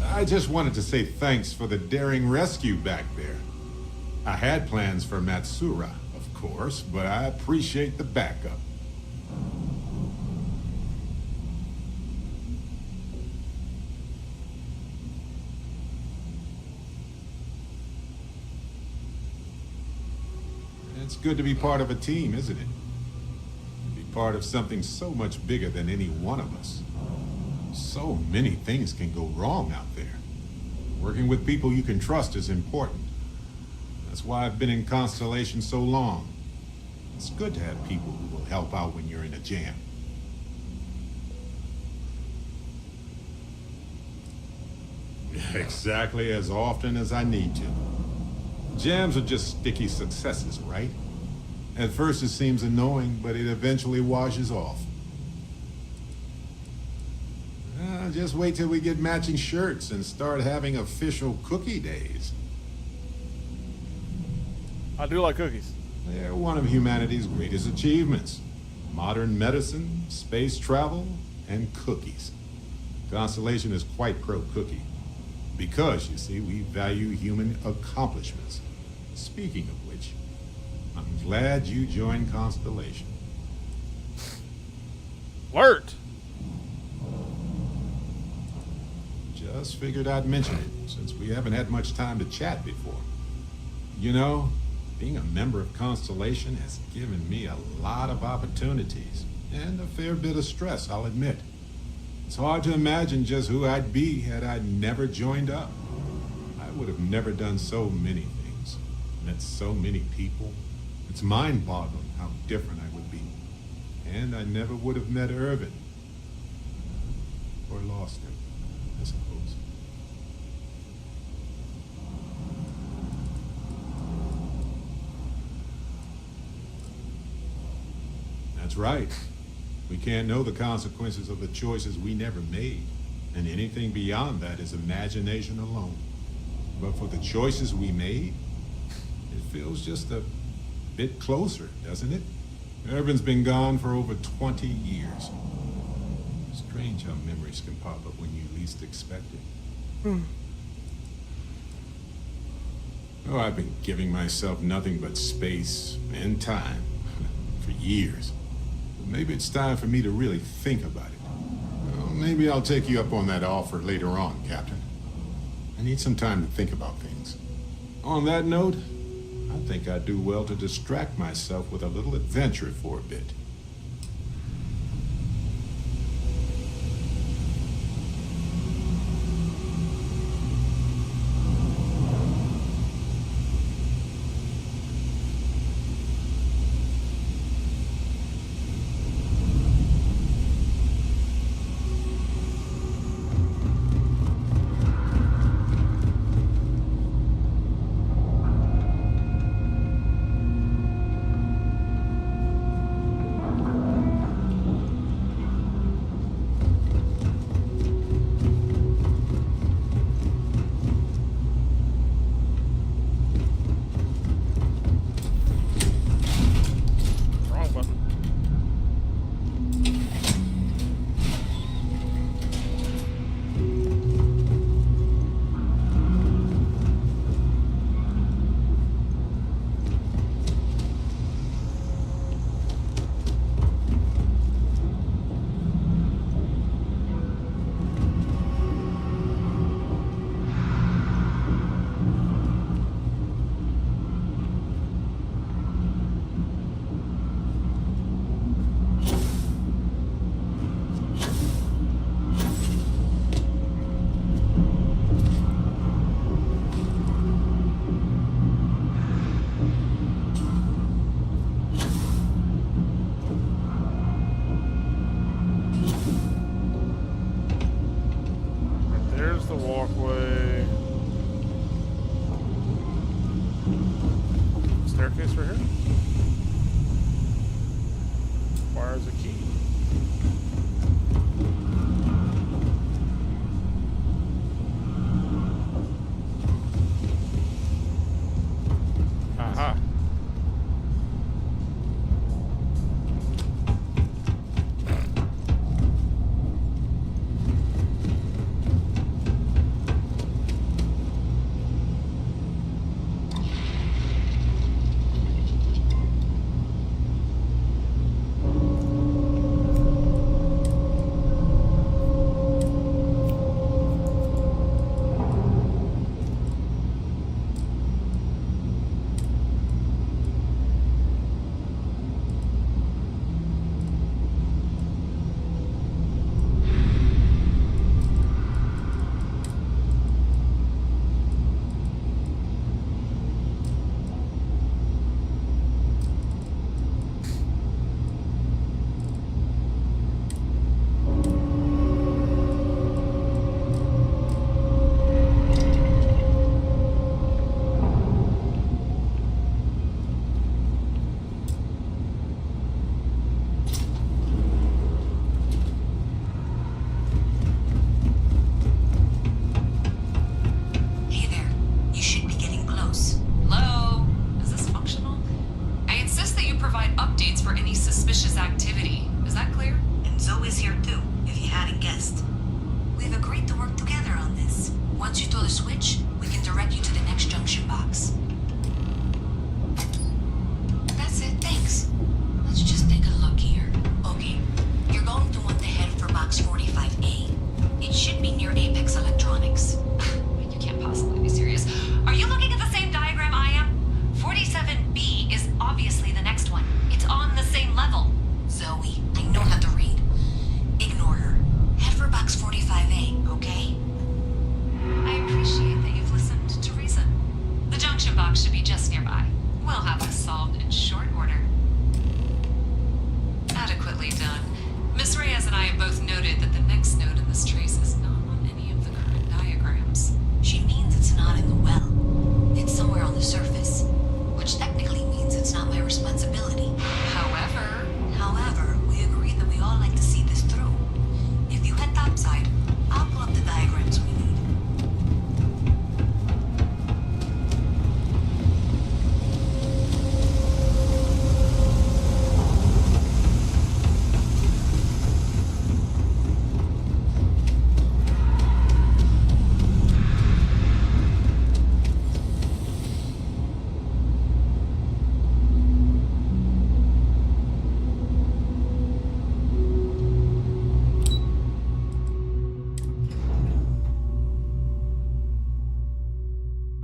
I just wanted to say thanks for the daring rescue back there. I had plans for Matsura, of course, but I appreciate the backup. It's good to be part of a team, isn't it? Be part of something so much bigger than any one of us. So many things can go wrong out there. Working with people you can trust is important. That's why I've been in Constellation so long. It's good to have people who will help out when you're in a jam. Exactly as often as I need to. Jams are just sticky successes, right? At first it seems annoying, but it eventually washes off. Just wait till we get matching shirts and start having official cookie days. I do like cookies. They're one of humanity's greatest achievements. Modern medicine, space travel, and cookies. Constellation is quite pro-cookie. Because, you see, we value human accomplishments. Speaking of which, I'm glad you joined Constellation. Word! Just figured I'd mention it, since we haven't had much time to chat before. You know, being a member of Constellation has given me a lot of opportunities, and a fair bit of stress, I'll admit. It's hard to imagine just who I'd be had I never joined up. I would have never done so many things, met so many people. It's mind-boggling how different I would be. And I never would have met Irvin. Or lost him, I suppose. That's right. We can't know the consequences of the choices we never made, and anything beyond that is imagination alone. But for the choices we made, it feels just a bit closer, doesn't it? Irvin's been gone for over 20 years. Strange how memories can pop up when you least expect it. Oh, I've been giving myself nothing but space and time for years. Maybe it's time for me to really think about it. Well, maybe I'll take you up on that offer later on, Captain. I need some time to think about things. On that note, I think I'd do well to distract myself with a little adventure for a bit. right here? Requires a key. Aha.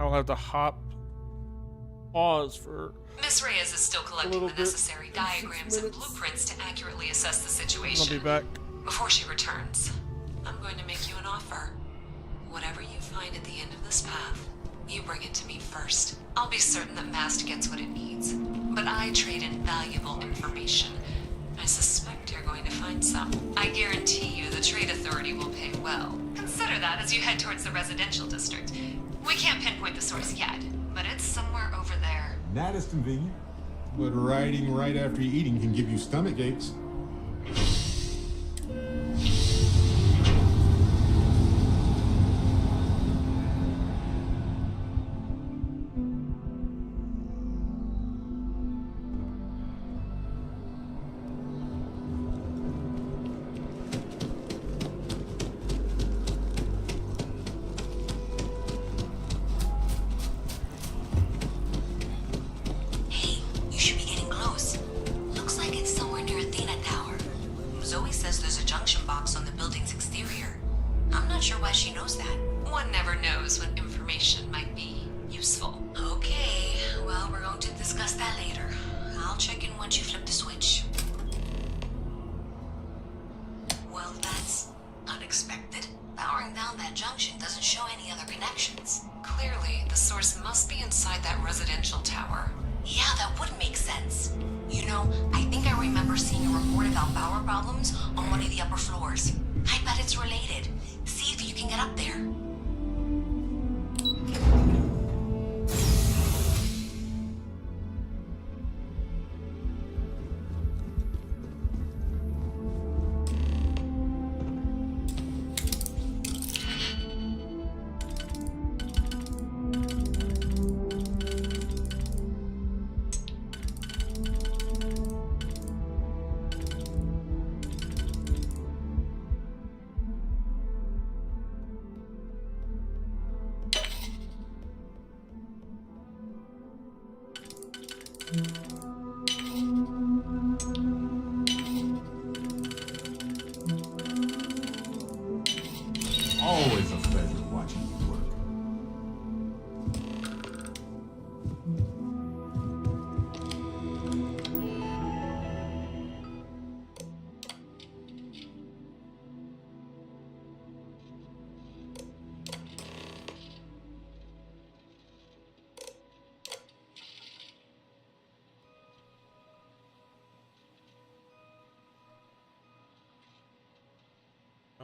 I'll have to pause for. Miss Reyes is still collecting the necessary diagrams and blueprints to accurately assess the situation. I'll be back. Before she returns, I'm going to make you an offer. Whatever you find at the end of this path, you bring it to me first. I'll be certain that Mast gets what it needs, but I trade in valuable information. I suspect you're going to find some. I guarantee you the Trade Authority will pay well. Consider that as you head towards the residential district. We can't pinpoint the source yet, but it's somewhere over there. That is convenient. But riding right after eating can give you stomach aches.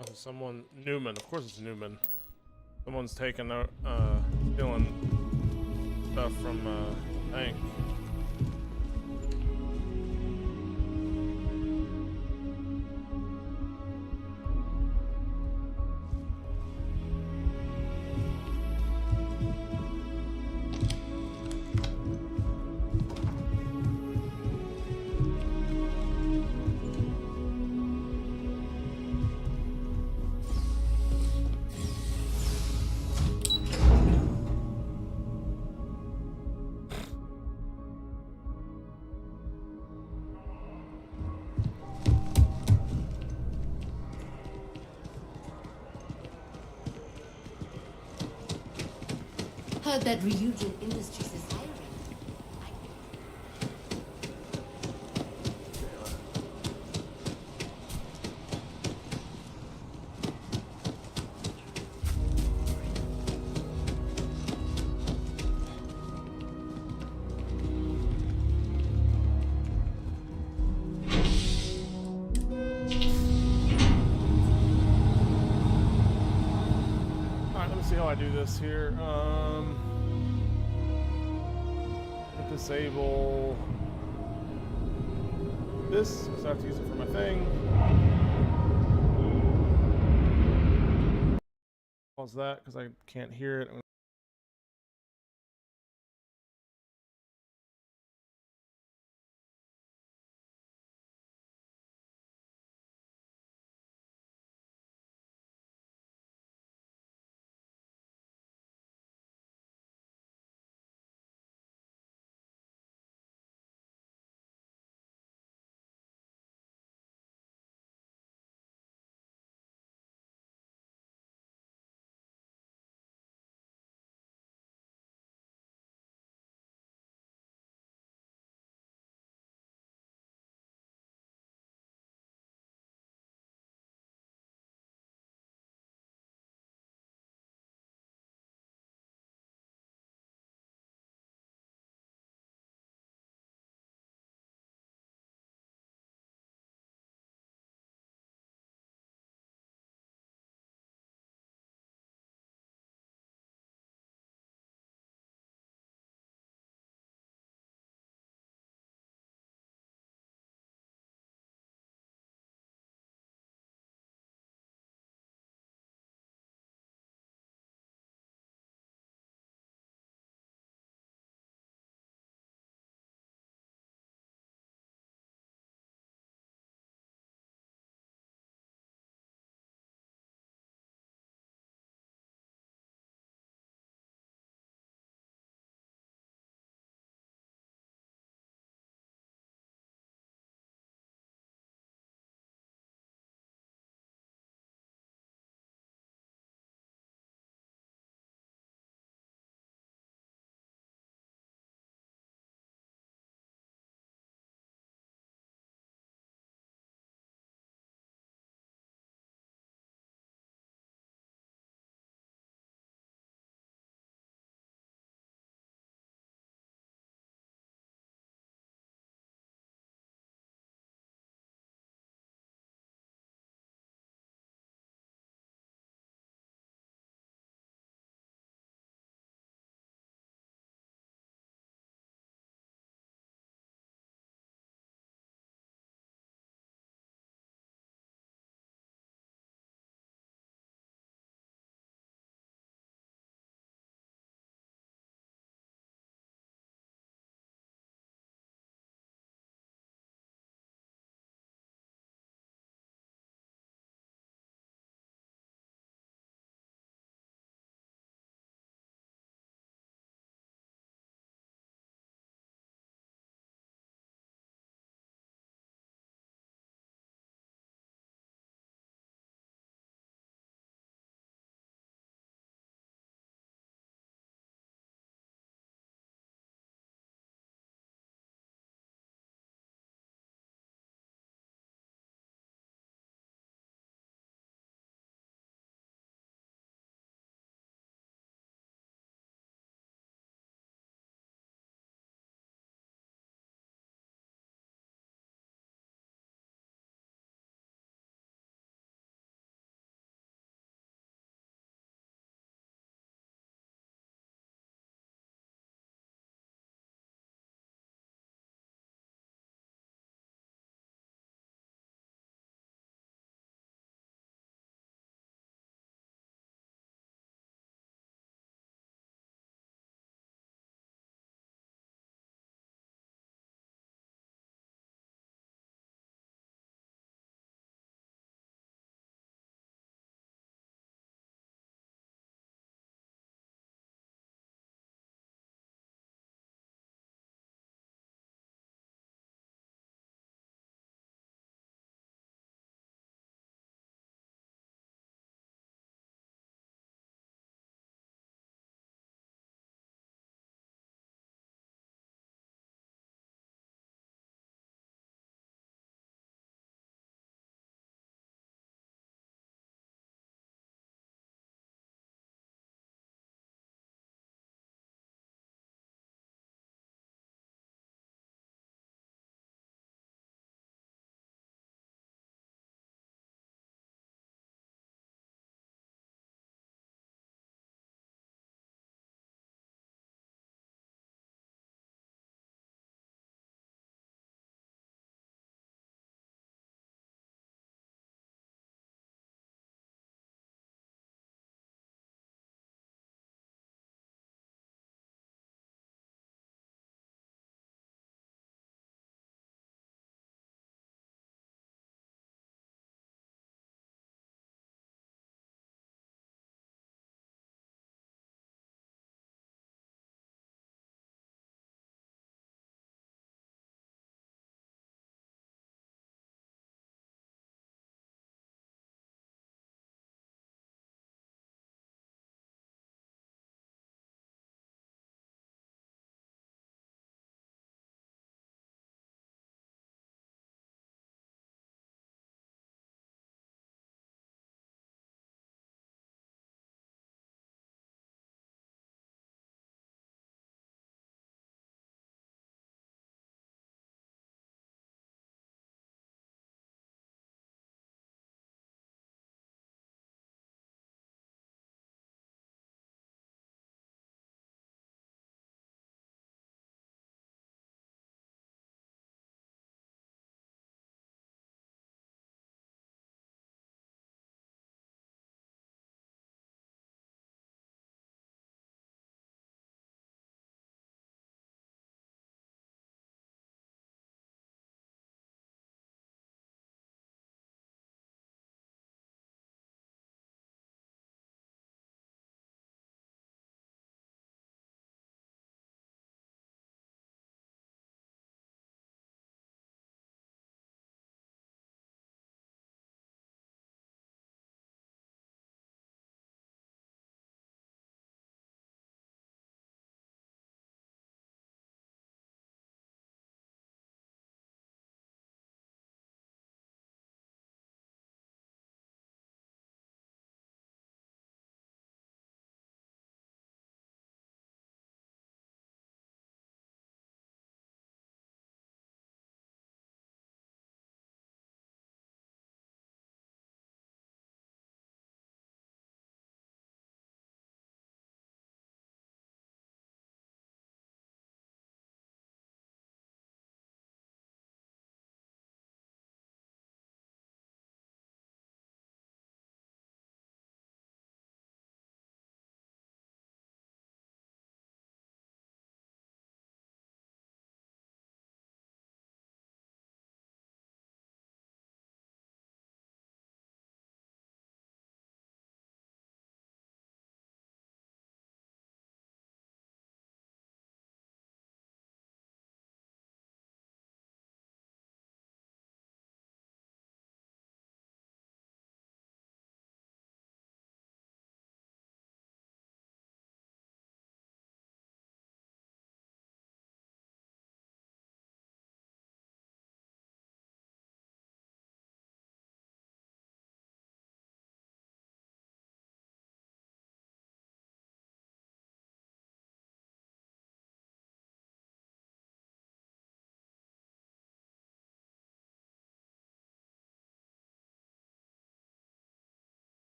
Oh, someone Newman. Of course, it's Newman. Someone's taking stealing stuff from bank. Heard that Ryujin Industries is hiring. Alright, let me see how I do this here. Disable this, because I have to use it for my thing. Pause that because I can't hear it.